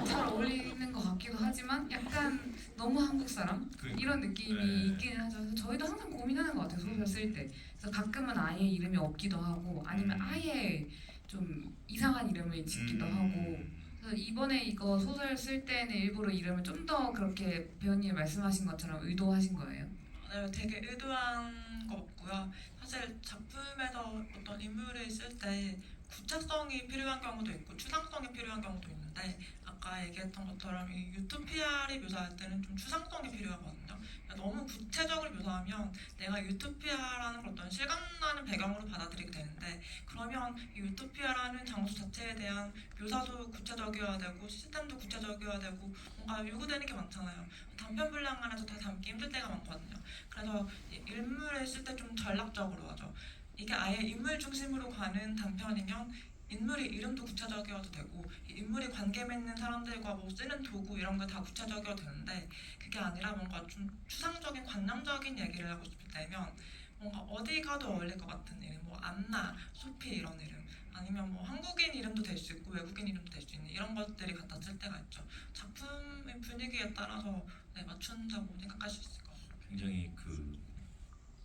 잘 어울리는 것 같기도 하지만 약간 너무 한국 사람
그러니까.
이런 느낌이
네.
있기는 하죠. 그래서 저희도 항상 고민하는 것 같아요. 소설 쓸 때. 그래서 가끔은 아예 이름이 없기도 하고 아니면 아예 좀 이상한 이름을 짓기도 하고. 그래서 이번에 이거 소설 쓸 때는 일부러 이름을 좀 더 그렇게 배우님이 말씀하신 것처럼 의도하신 거예요.
네, 되게 의도한 것 같고요. 사실 작품에서 어떤 인물을 쓸 때 구체성이 필요한 경우도 있고 추상성이 필요한 경우도 있는데 아까 얘기했던 것처럼 이 유토피아를 묘사할 때는 좀 추상성이 필요하거든요. 너무 구체적으로 묘사하면 내가 유토피아라는 걸 어떤 실감나는 배경으로 받아들이게 되는데 그러면 이 유토피아라는 장소 자체에 대한 묘사도 구체적이어야 되고 시스템도 구체적이어야 되고 뭔가 요구되는 게 많잖아요. 단편 분량 안에서 다 담기 힘들 때가 많거든요. 그래서 이 인물을 쓸 때 좀 전략적으로 하죠. 이게 아예 인물 중심으로 가는 단편이면 인물의 이름도 구체적이어도 되고 이 인물이 관계 맺는 사람들과 뭐 쓰는 도구 이런 게 다 구체적이어도 되는데 그게 아니라 뭔가 좀 추상적인 관념적인 얘기를 하고 싶을 때면 뭔가 어디 가도 어울릴 것 같은 이름 뭐 안나, 소피 이런 이름 아니면 뭐 한국인 이름도 될 수 있고 외국인 이름도 될 수 있는 이런 것들이 갖다 쓸 때가 있죠. 작품의 분위기에 따라서 네, 맞춘다고 생각할 수 있을 것 같아요.
굉장히 그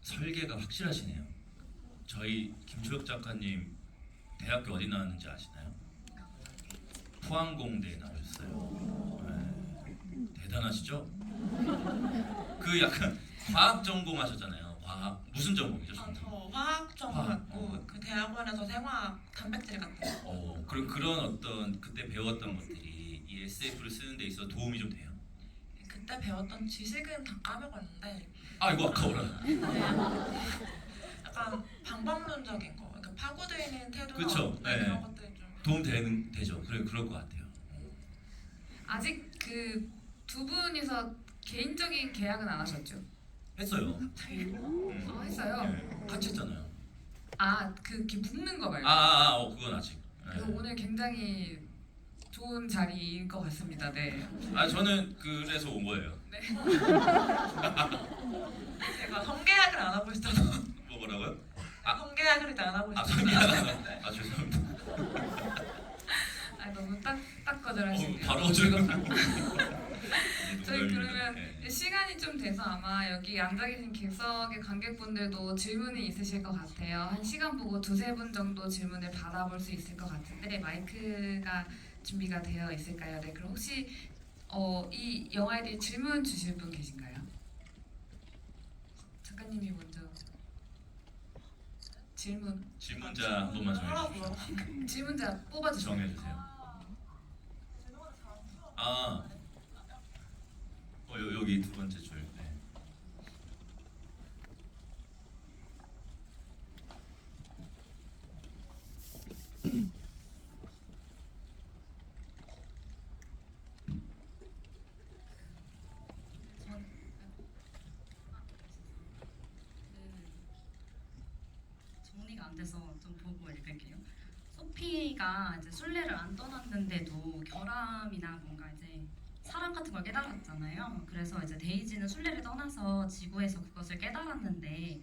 설계가 확실하시네요. 저희 김초혁 작가님 대학교 어디 나왔는지 아시나요? 포항공대에 나오셨어요. 네. 대단하시죠? 그 약간 과학 전공하셨잖아요. 과학 무슨 전공이죠?
아, 저 화학 전공했고
화학.
그 대학원에서 생화학 단백질 같은 거
그럼 그런 어떤 그때 배웠던 것들이 이 SF를 쓰는 데 있어 도움이 좀 돼요?
그때 배웠던 지식은 다 까먹었는데
아 이거 아까워라.
약간 방법론적인 거, 그러니까 파고들 있는 태도나
그쵸, 네.
그런 것들이 좀
도움 되죠. 그럴 것 같아요.
아직 그 두 분이서 개인적인 계약은 안 하셨죠?
했어요.
했어요.
네, 같이 했잖아요.
이렇게 묶는 거 말고.
그건 아직. 네.
그래서 오늘 굉장히 좋은 자리인 것 같습니다. 네.
저는 그래서 온 거예요.
제가 성계약을 안 하고 있어서
뭐라고요?
성계약을 일단 안 하고 있어서
죄송합니다.
너무 딱 거절하시네요.
바로 어쩌고.
저희 그러면 시간이 좀 돼서 아마 여기 앉아 계신 객석의 관객분들도 질문이 있으실 것 같아요. 한 시간 보고 두세 분 정도 질문을 받아볼 수 있을 것 같은데 마이크가 준비가 되어 있을까요? 네, 그럼 혹시 이 영화에 대해 질문 주실 분 계신가요? 작가님이 먼저
질문자 한 번만 정해주세요.
질문자 뽑아주세요.
정해주세요. 여기 두 번째 줄. 네.
정리가 안 돼서 좀 보고 읽을게요. 소피가 이제 순례를 안 떠났는데도 결함이나 뭔가 이제 사랑 같은 걸 깨달았잖아요. 그래서 이제 데이지는 순례를 떠나서 지구에서 그것을 깨달았는데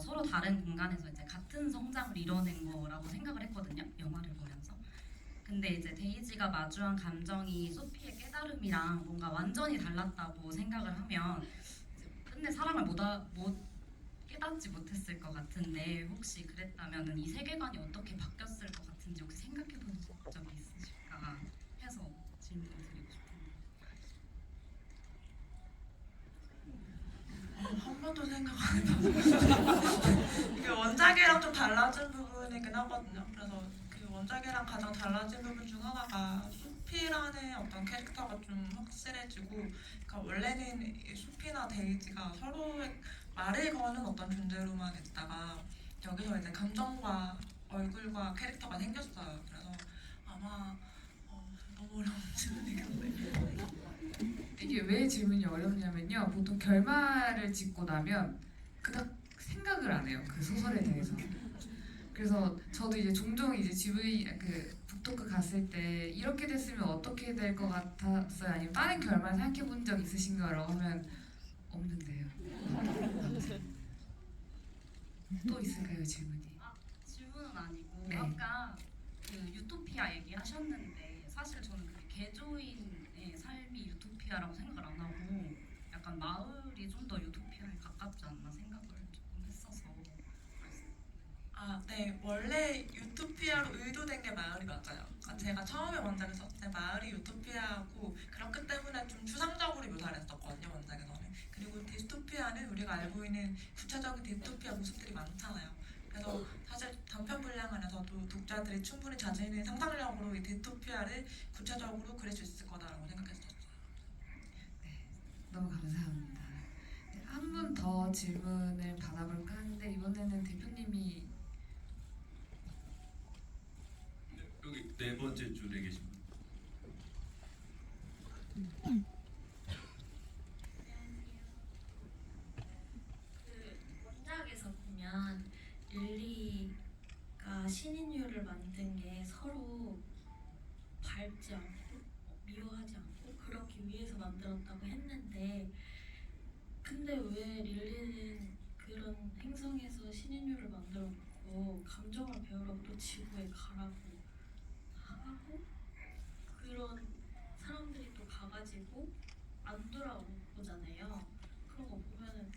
서로 다른 공간에서 이제 같은 성장을 이뤄낸 거라고 생각을 했거든요. 영화를 보면서. 근데 이제 데이지가 마주한 감정이 소피의 깨달음이랑 뭔가 완전히 달랐다고 생각을 하면 끝내 사랑을 못 깨닫지 못했을 것 같은데 혹시 그랬다면 이 세계관이 어떻게 바뀌었을 것 같은지 혹시 생각해본 적이 있으실까 해서 질문을 드리고 싶은데.
한 번도 생각 안 해봤어요. 이게 원작이랑 좀 달라진 부분이긴 하거든요. 그래서 그 원작이랑 가장 달라진 부분 중 하나가 소피라는 어떤 캐릭터가 좀 확실해지고, 그러니까 원래는 이 소피나 데이지가 서로의 말을 거는 어떤 존재로만 있다가 여기서 이제 감정과 얼굴과 캐릭터가 생겼어요. 그래서 아마 너무 어려운 질문이겠네.
이게 왜 질문이 어렵냐면요. 보통 결말을 짓고 나면 그닥 생각을 안 해요. 그 소설에 대해서. 그래서 저도 이제 종종 이제 GV 그 북토크 갔을 때 이렇게 됐으면 어떻게 될 것 같았어요? 아니면 다른 결말 생각해 본 적 있으신가라고 하면 없는데요. 또 있을까요 질문이?
질문은 아니고
네.
아까 그 유토피아 얘기하셨는데 사실 저는 그게 개조인의 삶이 유토피아라고 생각을 안 하고 약간 마을이 좀 더 유토피아에 가깝지 않나 생각을 조금 했어서
아, 네. 원래 유토피아로 의도된 게 마을이 맞아요. 그러니까 제가 처음에 원작을 썼을 때 마을이 유토피아고 그렇기 때문에 좀 추상적으로 묘사를 했었거든요, 원작에서는. 그리고 디스토피아는 우리가 알고 있는 구체적인 디스토피아 모습들이 많잖아요. 그래서 사실 단편 분량 안에서도 독자들이 충분히 자신 있는 상상력으로 이 디스토피아를 구체적으로 그릴 수 있을 거다라고 생각했었어요.
너무 감사합니다. 네, 한 분 더 질문을 받아볼까 하는데 이번에는 대표님이
여기 네 번째 줄에 계신 분.
그 원작에서 보면 릴리가 신인류를 만든 게 서로 밟지 않고 미워하지 않고 그러기 위해서 만들었다고 했는데 근데 왜 릴리는 그런 행성에서 신인류를 만들어 놓고 감정을 배우라고 또 지구에 가라고 하고 그런 사람들이 또 가가지고 안 돌아오잖아요. 그런 거 보면은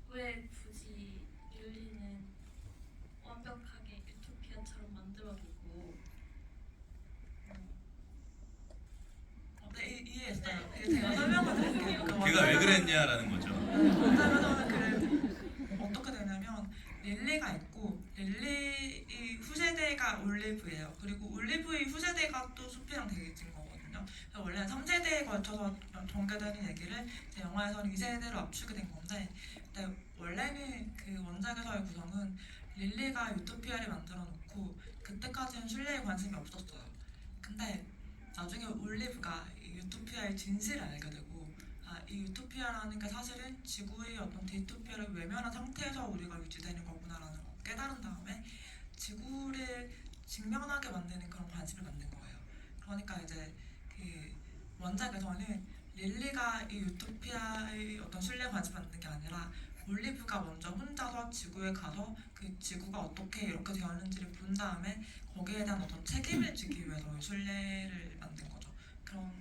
왜 굳이 릴리는 완벽하게 유토피아처럼 만들어두고
네, 이해했어요. 제가 설명을 드릴게요.
걔가 왜 그랬냐라는 거죠.
원작에서는 그 어떻게 되냐면 릴리가 있고 릴리의 후세대가 올리브예요. 그리고 올리브의 후세대가 또 수피랑 대립인 거거든요. 그래서 원래 3세대에 걸쳐서 전개되는 얘기를 제 영화에서는 2세대로 압축이 된 건데 근데 원래는 그 원작에서의 구성은 릴리가 유토피아를 만들어 놓고 그때까지는 순례에 관심이 없었어요. 근데 나중에 올리브가 이 유토피아의 진실을 알게 되고 이 유토피아라는 게 사실은 지구의 어떤 디토피아를 외면한 상태에서 우리가 유지되는 거구나라는 걸 깨달은 다음에 지구를 직면하게 만드는 그런 관심을 갖는 거예요. 그러니까 이제 그 원작에서는 릴리가 이 유토피아의 어떤 순례에 관심을 갖는 게 아니라 올리브가 먼저 혼자서 지구에 가서 그 지구가 어떻게 이렇게 되었는지를 본 다음에 거기에 대한 어떤 책임을 지기 위해서 순례를 만든 거죠. 그런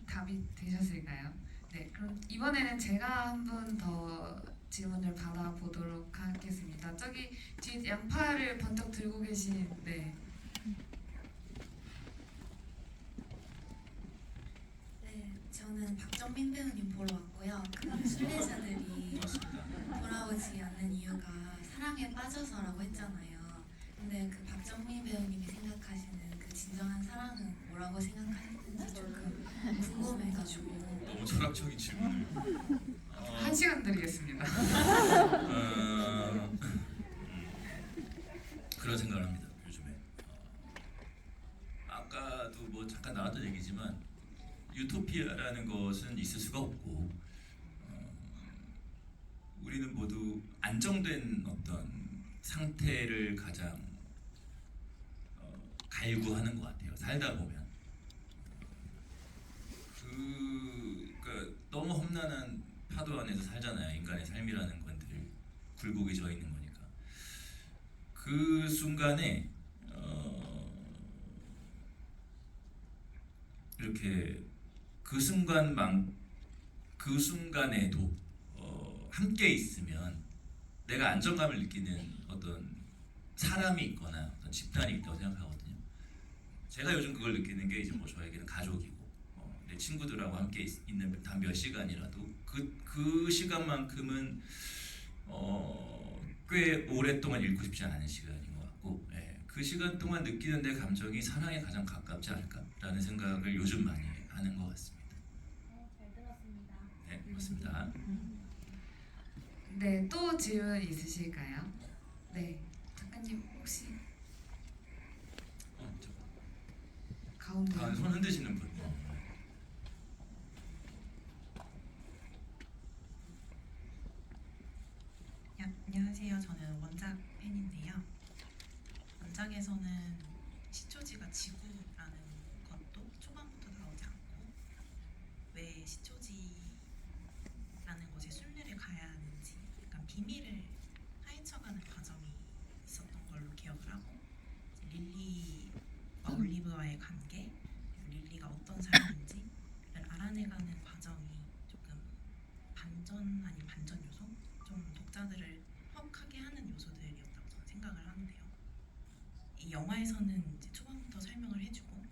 답이 되셨을까요? 네, 그럼 이번에는 제가 한 분 더 질문을 받아보도록 하겠습니다. 저기 뒤 양팔을 번쩍 들고 계신 네.
네, 저는 박정민 배우님 보러 왔고요. 그 순례자들이
맞습니다.
돌아오지 않는 이유가 사랑에 빠져서라고 했잖아요. 근데 그 박정민 배우님이 생각하시는 그 진정한 사랑은 뭐라고 생각하시는지 조금 궁금해가지고.
너무 철학적인 질문을.
한 시간 드리겠습니다.
그런 생각을 합니다. 요즘에 아까도 뭐 잠깐 나왔던 얘기지만 유토피아라는 것은 있을 수가 없고 우리는 모두 안정된 어떤 상태를 가장 갈구하는 것 같아요. 살다 보면 그러니까 너무 험난한 파도 안에서 살잖아요. 인간의 삶이라는 건들 굴곡이 져 있는 거니까 그 순간에 이렇게 그 순간에도 함께 있으면 내가 안정감을 느끼는 어떤 사람이 있거나 어떤 집단이 있다고 생각하거든요. 제가 요즘 그걸 느끼는 게 이제 뭐 저에게는 가족이고 내 친구들하고 함께 있는 단 몇 시간이라도 그 시간만큼은 꽤 오랫동안 잃고 싶지 않은 시간인 것 같고 그 시간 동안 느끼는 내 감정이 사랑에 가장 가깝지 않을까라는 생각을 요즘 많이 하는 것 같습니다.
잘 들었습니다.
네, 맞습니다.
네, 또 질문 있으실까요? 네, 작가님 혹시 가운데
손 흔드시는 분.
안녕하세요. 저는 원작 팬인데요. 원작에서는 시초지가 지구라는 것도 초반부터 나오지 않고 왜 시초지라는 곳에 순례를 가야 하는지 약간 비밀을 파헤쳐가는 과정이 있었던 걸로 기억을 하고 이제 릴리 반전 아닌 반전 요소, 좀 독자들을 혹하게 하는 요소들이었다고 저는 생각을 하는데요. 이 영화에서는 이제 초반부터 설명을 해주고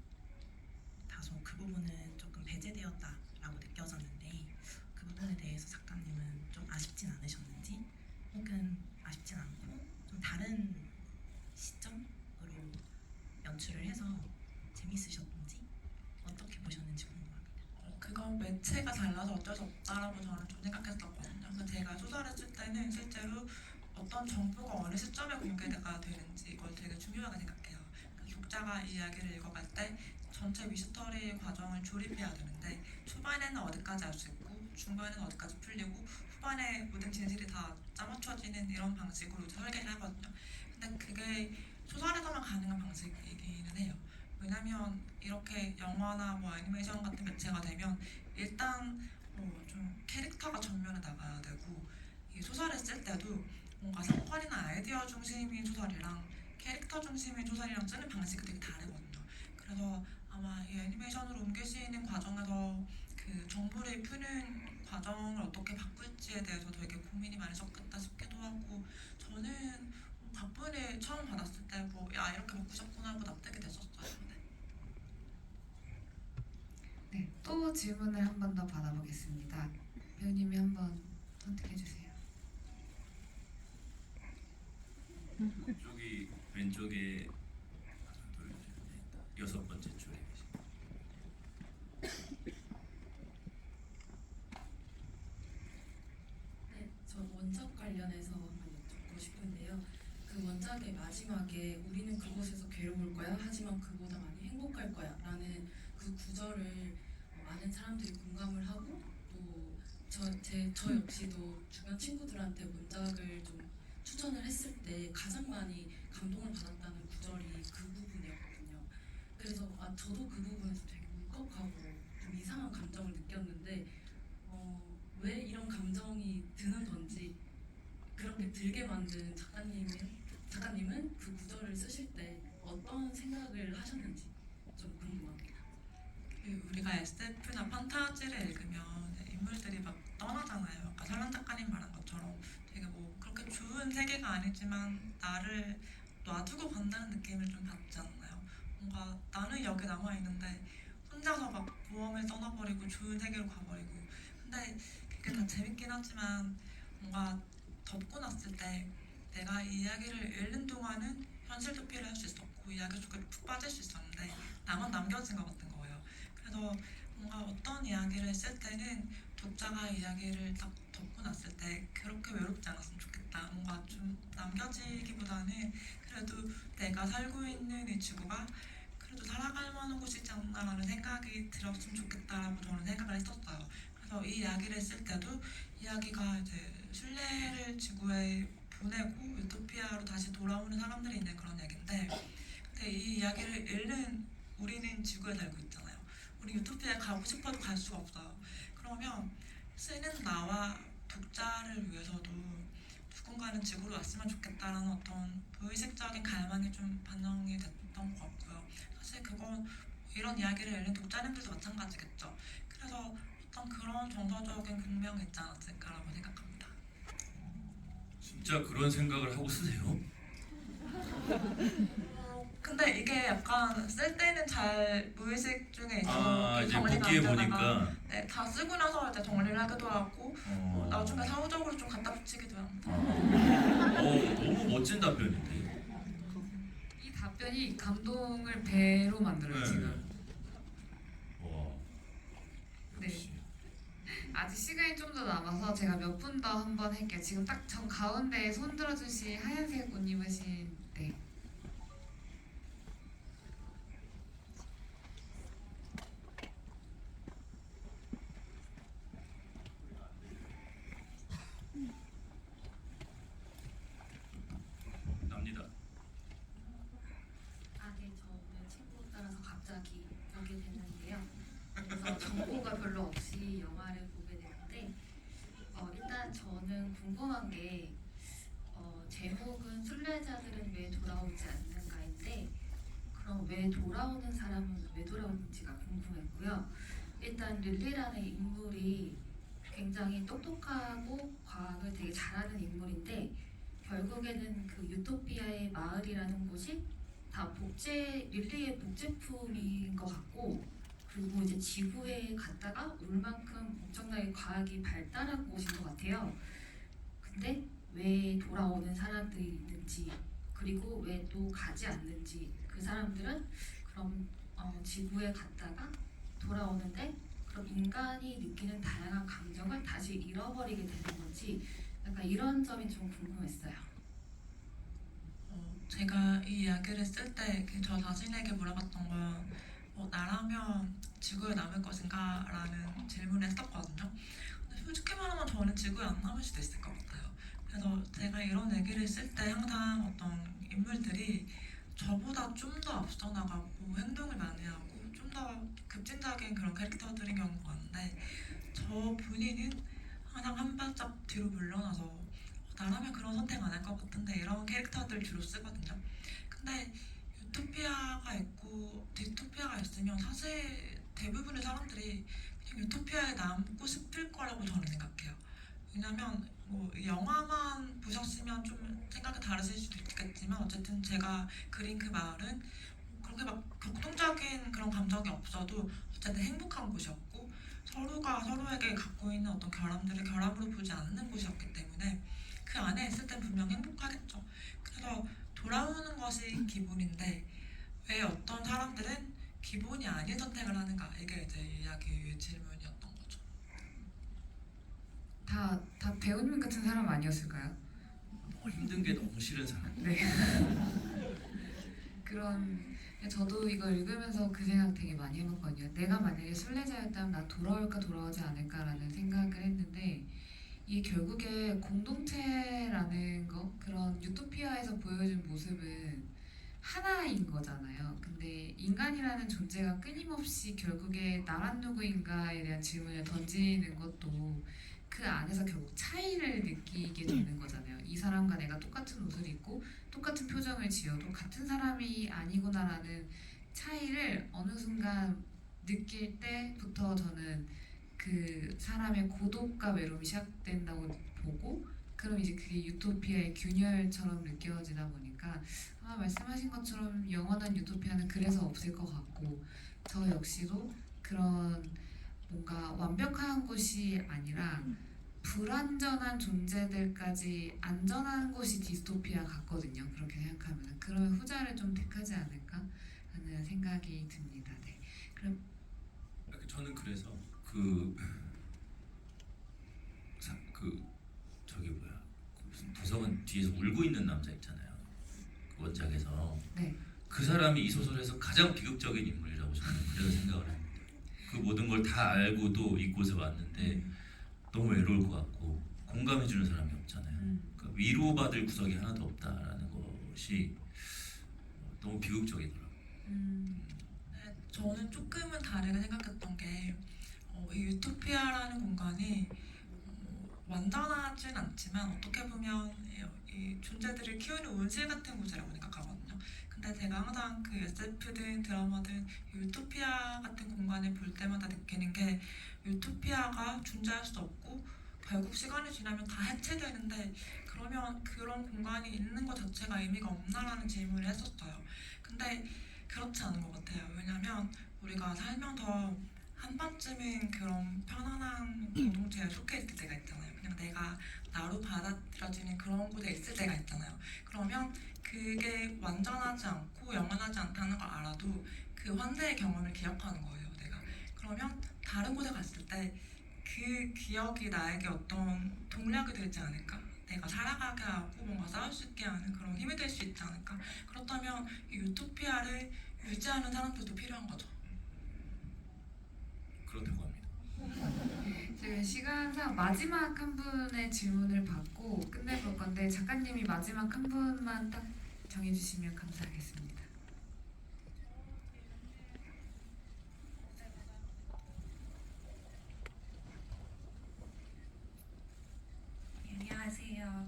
다소 그 부분은 조금 배제되었다라고 느껴졌는데 그 부분에 대해서 작가님은 좀 아쉽진 않으셨는지 혹은 아쉽진 않고 좀 다른 시점으로 연출을 해서 재밌으셨는지 어떻게 보셨는지 궁금합니다.
그건 매체가 달라서 어쩔 수 없다라고 저는 좀 생각했었거든요. 그래서 제가 소설을 쓸 때는 실제로 어떤 정보가 어느 시점에 공개가 되는지 이걸 되게 중요하게 생각해요. 그러니까 독자가 이 이야기를 읽어갈 때 전체 미스터리 과정을 조립해야 되는데 초반에는 어디까지 알 수 있고 중반에는 어디까지 풀리고 후반에 모든 진실이 다 짜맞춰지는 이런 방식으로 설계를 하거든요. 근데 그게 소설에서만 가능한 방식이기는 해요. 왜냐면 이렇게 영화나 뭐 애니메이션 같은 매체가 되면 일단 좀 캐릭터가 전면에 나가야 되고 이 소설을 쓸 때도 뭔가 사건이나 아이디어 중심인 소설이랑 캐릭터 중심인 소설이랑 쓰는 방식이 되게 다르거든요. 그래서 아마 이 애니메이션으로 옮길 수 있는 과정에서 그 정보를 푸는 과정을 어떻게 바꿀지에 대해서 되게 고민이 많으셨겠다 싶기도 하고 저는 답변을 처음 받았을 때 뭐 야 이렇게 바꾸셨구나 하고 납득이 됐었어요.
네, 또 질문을 한 번 더 받아보겠습니다. 배우님이 한번 선택해 주세요.
저기 왼쪽에 둘, 셋, 넷, 여섯 번째 줄에 계십니다.
네, 저 원작 관련해서 한번 여쭙고 싶은데요. 그 원작의 마지막에 우리는 그곳에서 괴로울 거야. 하지만 그보다 많이 행복할 거야. 라는 그 구절을 많은 사람들이 공감을 하고 또 저 역시도 주변 친구들한테 원작을 좀 추천을 했을 때 가장 많이 감동을 받았다는 구절이 그 부분이었거든요. 그래서 저도 그 부분에서 되게 울컥하고 좀 이상한 감정을 느꼈는데 왜 이런 감정이 드는 건지 그렇게 들게 만든 작가님은 그 구절을 쓰실 때 어떤 생각을 하셨는지 좀 궁금합니다.
우리가 SF나 판타지를 읽으면 인물들이 막 떠나잖아요. 아까 설란 작가님 말한 것처럼 되게 뭐 그렇게 좋은 세계가 아니지만 나를 놔두고 간다는 느낌을 좀 받지 않나요? 뭔가 나는 여기 남아 있는데 혼자서 막 모험을 떠나버리고 좋은 세계로 가버리고 근데 그게 다 재밌긴 하지만 뭔가 덮고 났을 때 내가 이 이야기를 읽는 동안은 현실 도피를 할 수 있었고 이야기 속에 푹 빠질 수 있었는데 나만 남겨진 것 같은 거예요. 그래서 뭔가 어떤 이야기를 쓸 때는 독자가 이야기를 딱 덮고 났을 때 그렇게 외롭지 않았으면 좋겠다. 뭔가 좀 남겨지기보다는 그래도 내가 살고 있는 이 지구가 그래도 살아갈 만한 곳이지 않나라는 생각이 들었으면 좋겠다라고 저는 생각을 했었어요. 그래서 이 이야기를 쓸 때도 이야기가 이제 순례를 지구에 보내고 유토피아로 다시 돌아오는 사람들이 있는 그런 얘기인데 근데 이 이야기를 읽는 우리는 지구에 살고 있잖아요. 우리 유토피아에 가고 싶어도 갈 수가 없어요. 그러면 쓰는 나와 독자를 위해서도 누군가는 지구로 왔으면 좋겠다라는 어떤 무의식적인 갈망이 좀 반영이 됐던 것 같고요. 사실 그건 이런 이야기를 읽는 독자님들도 마찬가지겠죠. 그래서 어떤 그런 정서적인 공명이 있지 않았을까라고 생각합니다.
진짜 그런 생각을 하고 쓰세요?
근데 이게 약간 쓸 때는 잘 무의식 중에 있어서
이제
정리가
복귀해
안 되다가
보니까
네, 다 쓰고 나서 이제 정리를 하기도 하고 나중에 사후적으로 좀 갖다 붙이기도 합니다.
너무 멋진 답변인데.
이 답변이 감동을 배로 만들어요 지금.
와.
네.
역시.
아직 시간이 좀 더 남아서 제가 몇 분 더 한번 할게요. 지금 딱 정 가운데에 손 들어주신 하얀색 옷 입으신 네.
납니다.
네, 저 오늘 친구 따라서 갑자기 보게 됐는데요. 그래서 정보가 별로 없이 영화를 보게 됐는데 일단 저는 궁금한 게 제목은 순례자들은 왜 돌아오지 않는가인데 그럼 왜 돌아오는 사람은 왜 돌아오는지가 궁금했고요. 일단 릴리라는 인물이
굉장히 똑똑하고 과학을 되게 잘하는 인물인데 결국에는 그 유토피아의 마을이라는 곳이 다 릴리의 복제품인 것 같고 그리고 이제 지구에 갔다가 올 만큼 엄청나게 과학이 발달한 곳인 것 같아요. 근데 왜 돌아오는 사람들이 있는지 그리고 왜 또 가지 않는지 그 사람들은 그럼 지구에 갔다가 돌아오는데 그럼 인간이 느끼는 다양한 감정을 다시 잃어버리게 되는 건지 약간 이런 점이 좀 궁금했어요.
제가 이 이야기를 쓸 때 저 자신에게 물어봤던 건 나라면 지구에 남을 것인가? 라는 질문을 했었거든요. 근데 솔직히 말하면 저는 지구에 안 남을 수도 있을 것 같아요. 그래서 제가 이런 얘기를 쓸 때 항상 어떤 인물들이 저보다 좀 더 앞서 나가고 행동을 많이 하고 좀 더 급진적인 그런 캐릭터들인 경우가 많은데 저 본인은 항상 한 발짝 뒤로 물러나서 나라면 그런 선택 안 할 것 같은데 이런 캐릭터들 주로 쓰거든요. 근데 유토피아가 있고 디토피아가 있으면 사실 대부분의 사람들이 그냥 유토피아에 남고 싶을 거라고 저는 생각해요. 왜냐면 영화만 보셨으면 좀 생각이 다르실 수도 있겠지만 어쨌든 제가 그린 그 마을은 그렇게 막 격동적인 그런 감정이 없어도 어쨌든 행복한 곳이었고 서로가 서로에게 갖고 있는 어떤 결함들을 결함으로 보지 않는 곳이었기 때문에 그 안에 있을 땐 분명 행복하겠죠. 그래서 돌아오는 것이 기본인데 왜 어떤 사람들은 기본이 아닌 선택을 하는가 이게 이제 이야기의 질문이었던 거죠.
다 배우님 같은 사람 아니었을까요?
힘든 게 너무 싫은 사람.
네. 저도 이걸 읽으면서 그 생각 되게 많이 해봤거든요. 내가 만약에 순례자였다면 나 돌아올까 돌아오지 않을까라는 생각을 했는데 이게 결국에 공동체라는 거 그런 유토피아에서 보여준 모습은 하나인 거잖아요. 근데 인간이라는 존재가 끊임없이 결국에 나란 누구인가에 대한 질문을 던지는 것도 그 안에서 결국 차이를 느끼게 되는 거잖아요. 이 사람과 내가 똑같은 옷을 입고 똑같은 표정을 지어도 같은 사람이 아니구나라는 차이를 어느 순간 느낄 때부터 저는 그 사람의 고독과 외로움이 시작된다고 보고 그럼 이제 그게 유토피아의 균열처럼 느껴지다 보니까 말씀하신 것처럼 영원한 유토피아는 그래서 없을 것 같고 저 역시도 그런 뭔가 완벽한 곳이 아니라 불안전한 존재들까지 안전한 곳이 디스토피아 같거든요. 그렇게 생각하면 그러면 후자를 좀 택하지 않을까 하는 생각이 듭니다. 네. 그럼
저는 그래서 무슨 도서관 뒤에서 울고 있는 남자 있잖아요. 그 원작에서
네.
그 사람이 이 소설에서 가장 비극적인 인물이라고 저는 그래서 생각을 합니다. 그 모든 걸 다 알고도 이곳에 왔는데 너무 외로울 것 같고 공감해주는 사람이 없잖아요. 그러니까 위로받을 구석이 하나도 없다라는 것이 너무 비극적이더라고요.
네, 저는 조금은 다르게 생각했던 게 이 유토피아라는 공간이 완전하진 않지만 어떻게 보면 이 존재들을 키우는 온실 같은 곳이라고 생각하거든요. 근데 제가 항상 그 SF든 드라마든 유토피아 같은 공간을 볼 때마다 느끼는 게 유토피아가 존재할 수 없고 결국 시간이 지나면 다 해체되는데 그러면 그런 공간이 있는 것 자체가 의미가 없나라는 질문을 했었어요. 근데 그렇지 않은 것 같아요. 왜냐면 우리가 살면서 한 번쯤은 그런 편안한 공동체에 속해 있을 때가 있잖아요. 그냥 내가 나로 받아들여지는 그런 곳에 있을 때가 있잖아요. 그러면 그게 완전하지 않고 영원하지 않다는 걸 알아도 그 환대의 경험을 기억하는 거예요, 내가. 그러면 다른 곳에 갔을 때 그 기억이 나에게 어떤 동력이 되지 않을까? 내가 살아가게 하고 뭔가 싸울 수 있게 하는 그런 힘이 될 수 있지 않을까? 그렇다면 이 유토피아를 유지하는 사람들도 필요한 거죠.
그렇다고 합니다.
제가 시간상 마지막 한 분의 질문을 받고 끝내볼 건데 작가님이 마지막 한 분만 딱 정해주시면 감사하겠습니다.
안녕하세요.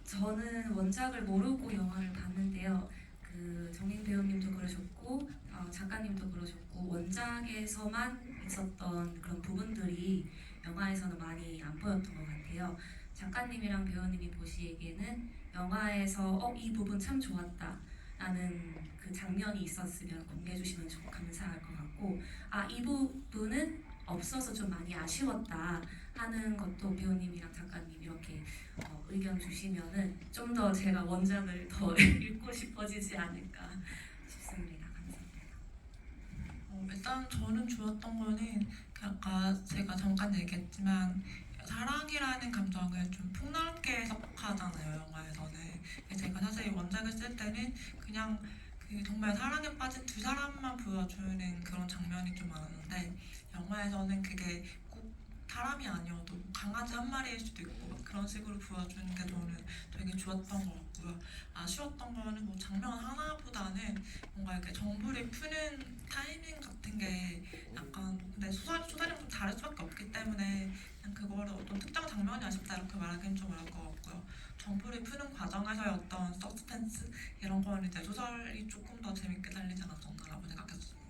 저는 원작을 모르고 영화를 봤는데요. 그 정인 배우님도 그러셨고 작가님도 그러셨고 원작에서만 있었던 그런 부분들이 영화에서는 많이 안 보였던 것 같아요. 작가님이랑 배우님이 보시기에는 영화에서 이 부분 참 좋았다 라는 그 장면이 있었으면 공개해 주시면 좀 감사할 것 같고, 이 부분은 없어서 좀 많이 아쉬웠다 하는 것도 배우님이랑 작가님 이렇게 의견 주시면은 좀 더 제가 원작을 더 읽고 싶어지지 않을까 싶습니다. 감사합니다.
일단 저는 좋았던 거는 아까 제가 잠깐 얘기했지만 사랑이라는 감정을 좀 폭넓게 해석하잖아요, 영화에서는. 제가 사실 원작을 쓸 때는 그냥 그 정말 사랑에 빠진 두 사람만 보여주는 그런 장면이 좀 많았는데, 영화에서는 그게 꼭 사람이 아니어도 강아지 한 마리일 수도 있고 막 그런 식으로 보여주는 게 저는 되게 좋았던 것 같고요. 아쉬웠던 거는 뭐 장면 하나보다는 뭔가 이렇게 정보를 푸는 타이밍 같은 게 약간, 근데 소설이랑 좀 다를 수밖에 없기 때문에 그냥 그거를 어떤 특정 장면이 아쉽다 이렇게 말하기는 좀 어려울 것 같고요. 정보를 푸는 과정에서의 어떤 서스펜스 이런 거는 이제 소설이 조금 더 재밌게 살리지 않았었나라고 생각했습니다.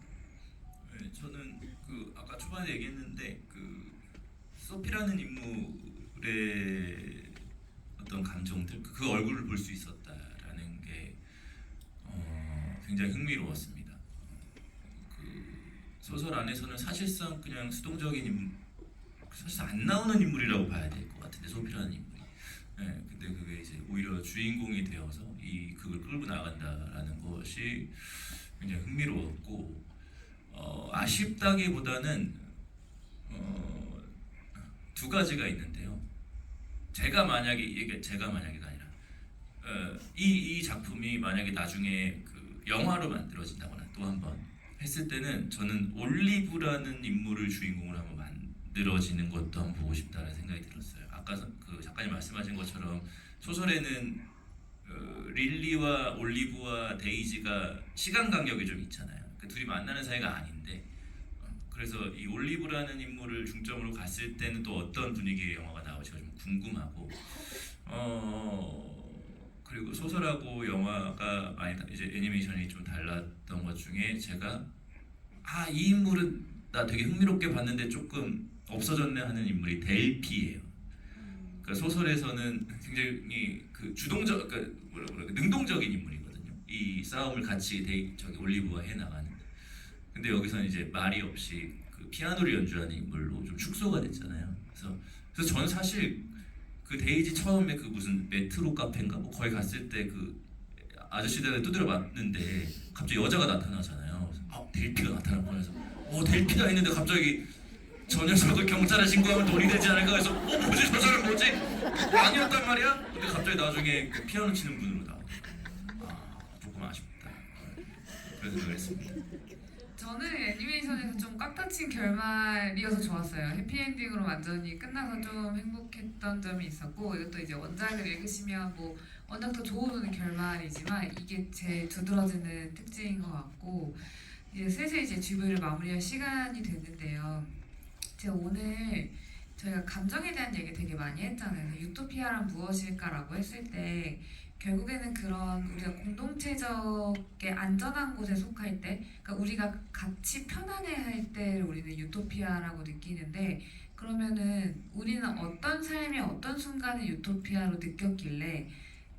네, 저는 그 아까 초반에 얘기했는데 그 소피라는 인물의 어떤 감정들, 그 얼굴을 볼 수 있었다라는 게 굉장히 흥미로웠습니다. 그 소설 안에서는 사실상 그냥 수동적인 사실 안 나오는 인물이라고 봐야 될 것 같은데, 소피라는 인물이. 네, 근데 그게 이제 오히려 주인공이 되어서 그걸 끌고 나간다라는 것이 굉장히 흥미로웠고, 아쉽다기보다는 두 가지가 있는데요. 제가 만약에가 아니라 이 작품이 만약에 나중에 그 영화로 만들어진다거나 또 한 번 했을 때는 저는 올리브라는 인물을 주인공으로 한번 만들어지는 것도 한번 보고 싶다는 생각이 들었어요. 아까 그 작가님 말씀하신 것처럼 소설에는 릴리와 올리브와 데이지가 시간 간격이 좀 있잖아요. 그 둘이 만나는 사이가 아닌데, 그래서 이 올리브라는 인물을 중점으로 갔을 때는 또 어떤 분위기의 영화가 나올지가 좀 궁금하고, 그리고 소설하고 영화가 많이 이제 애니메이션이 좀 달랐던 것 중에 제가 이 인물은 나 되게 흥미롭게 봤는데 조금 없어졌네 하는 인물이 델피예요. 그러니까 소설에서는 굉장히 그 능동적인 인물이거든요. 이 싸움을 같이 올리브와 해 나가는. 근데 여기서는 이제 말이 없이 그 피아노를 연주하는 인물로 좀 축소가 됐잖아요. 그래서 저는 사실 그 데이지 처음에 그 무슨 메트로 카페인가 뭐 거기 갔을 때 그 아저씨들을 두드려 맞는데 갑자기 여자가 나타나잖아요. 델피가 나타났구나 해서 델피가 있는데 갑자기 저 녀석을 경찰에 신고하면 돈이 되지 않을까 해서 뭐지 저 사람 뭐지? 아니었단 말이야? 근데 갑자기 나중에 그 피아노 치는 분으로 나오더라고요. 조금 아쉽다. 그래서 그랬습니다.
저는 애니메이션에서 좀 꽉 닫힌 결말이어서 좋았어요. 해피엔딩으로 완전히 끝나서 좀 행복했던 점이 있었고, 이것도 이제 원작을 읽으시면 뭐 원작도 좋은 결말이지만 이게 제일 두드러지는 특징인 것 같고, 이제 슬슬 이제 GV를 마무리할 시간이 됐는데요. 제가 오늘 저희가 감정에 대한 얘기 되게 많이 했잖아요. 유토피아란 무엇일까라고 했을 때 결국에는 그런 우리가 공동체적에 안전한 곳에 속할 때, 그러니까 우리가 같이 편안해할 때를 우리는 유토피아라고 느끼는데, 그러면은 우리는 어떤 삶의 어떤 순간을 유토피아로 느꼈길래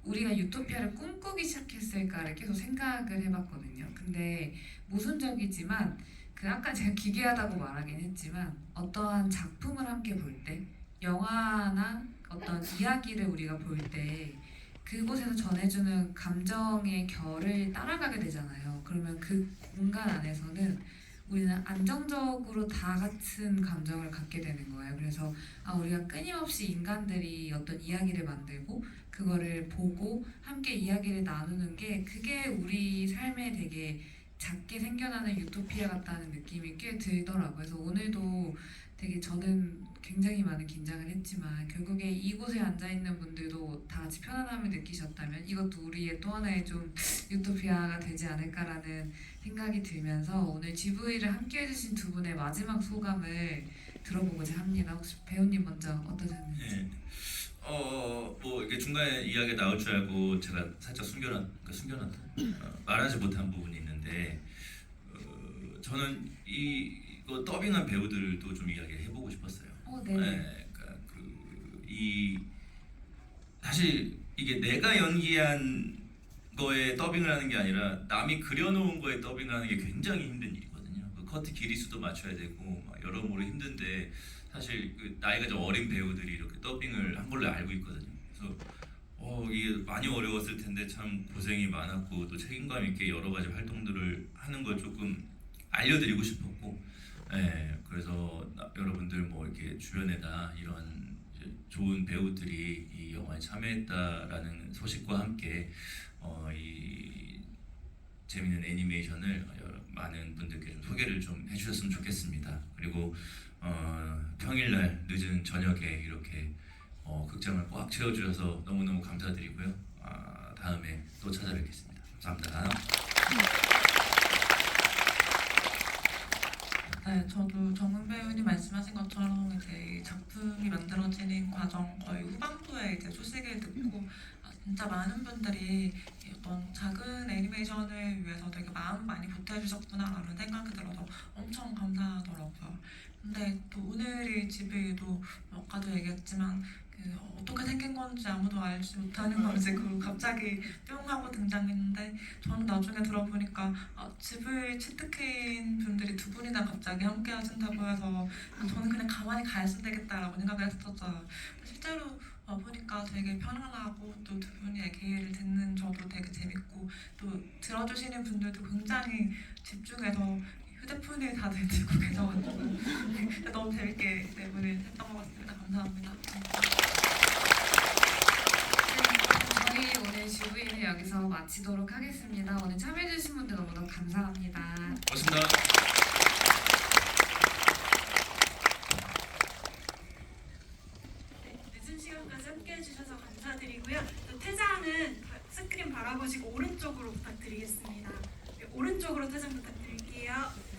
우리가 유토피아를 꿈꾸기 시작했을까를 계속 생각을 해봤거든요. 근데 모순적이지만 그 아까 제가 기괴하다고 말하긴 했지만 어떠한 작품을 함께 볼 때, 영화나 어떤 이야기를 우리가 볼 때 그곳에서 전해주는 감정의 결을 따라가게 되잖아요. 그러면 그 공간 안에서는 우리는 안정적으로 다 같은 감정을 갖게 되는 거예요. 그래서 우리가 끊임없이 인간들이 어떤 이야기를 만들고 그거를 보고 함께 이야기를 나누는 게, 그게 우리 삶에 되게 작게 생겨나는 유토피아 같다는 느낌이 꽤 들더라고요. 그래서 오늘도 되게 저는 굉장히 많은 긴장을 했지만 결국에 이곳에 앉아있는 분들도 다 같이 편안함을 느끼셨다면 이것도 우리의 또 하나의 좀 유토피아가 되지 않을까라는 생각이 들면서 오늘 GV를 함께 해주신 두 분의 마지막 소감을 들어보고자 합니다. 혹시 배우님 먼저 어떠셨는지?
네. 뭐 이게 중간에 이야기 나올 줄 알고 제가 살짝 숨겨놨다 말하지 못한 부분이 있는데, 저는 이거 더빙한 배우들도 좀 이야기를 해보고 싶었어요.
네.
그러니까 사실 이게 내가 연기한 거에 더빙을 하는 게 아니라 남이 그려놓은 거에 더빙을 하는 게 굉장히 힘든 일이거든요. 그 커트 길이수도 맞춰야 되고 막 여러모로 힘든데 사실 그 나이가 좀 어린 배우들이 이렇게 더빙을 한 걸로 알고 있거든요. 그래서 이게 많이 어려웠을 텐데 참 고생이 많았고 또 책임감 있게 여러 가지 활동들을 하는 걸 조금 알려드리고 싶었고, 그래서 여러분들 뭐 이렇게 주변에다 이런 이제 좋은 배우들이 이 영화에 참여했다라는 소식과 함께 이 재밌는 애니메이션을 많은 분들께 좀 소개를 좀 해주셨으면 좋겠습니다. 그리고 평일날 늦은 저녁에 이렇게 극장을 꽉 채워주셔서 너무너무 감사드리고요. 다음에 또 찾아뵙겠습니다. 감사합니다.
네, 저도 정은 배우님 말씀하신 것처럼 이제 이 작품이 만들어지는 과정 거의 후반부에 이제 소식을 듣고 진짜 많은 분들이 이 어떤 작은 애니메이션을 위해서 되게 마음 많이 보태주셨구나라는 생각이 들어서 엄청 감사하더라고요. 근데 또 오늘의 집에도 아까도 얘기했지만 어떻게 생긴 건지 아무도 알지 못하는 건지 갑자기 뿅 하고 등장했는데 저는 나중에 들어보니까 집을 채택해인 분들이 두 분이나 갑자기 함께 하신다고 해서 저는 그냥 가만히 가 있으면 되겠다라고 생각을 했었죠. 실제로 보니까 되게 편안하고 또 두 분이 얘기를 듣는 저도 되게 재밌고 또 들어주시는 분들도 굉장히 집중해서 휴대폰을 다들 들고 계셔가지고 너무 재밌게 내분을 했던 것 같습니다. 감사합니다.
저희 오늘 GV를 여기서 마치도록 하겠습니다. 오늘 참여해주신 분들 너무너무 감사합니다.
고맙습니다.
늦은 시간까지 함께 해주셔서 감사드리고요. 또 퇴장은 스크린 바라보시고 오른쪽으로 부탁드리겠습니다. 오른쪽으로 퇴장 부탁드릴게요.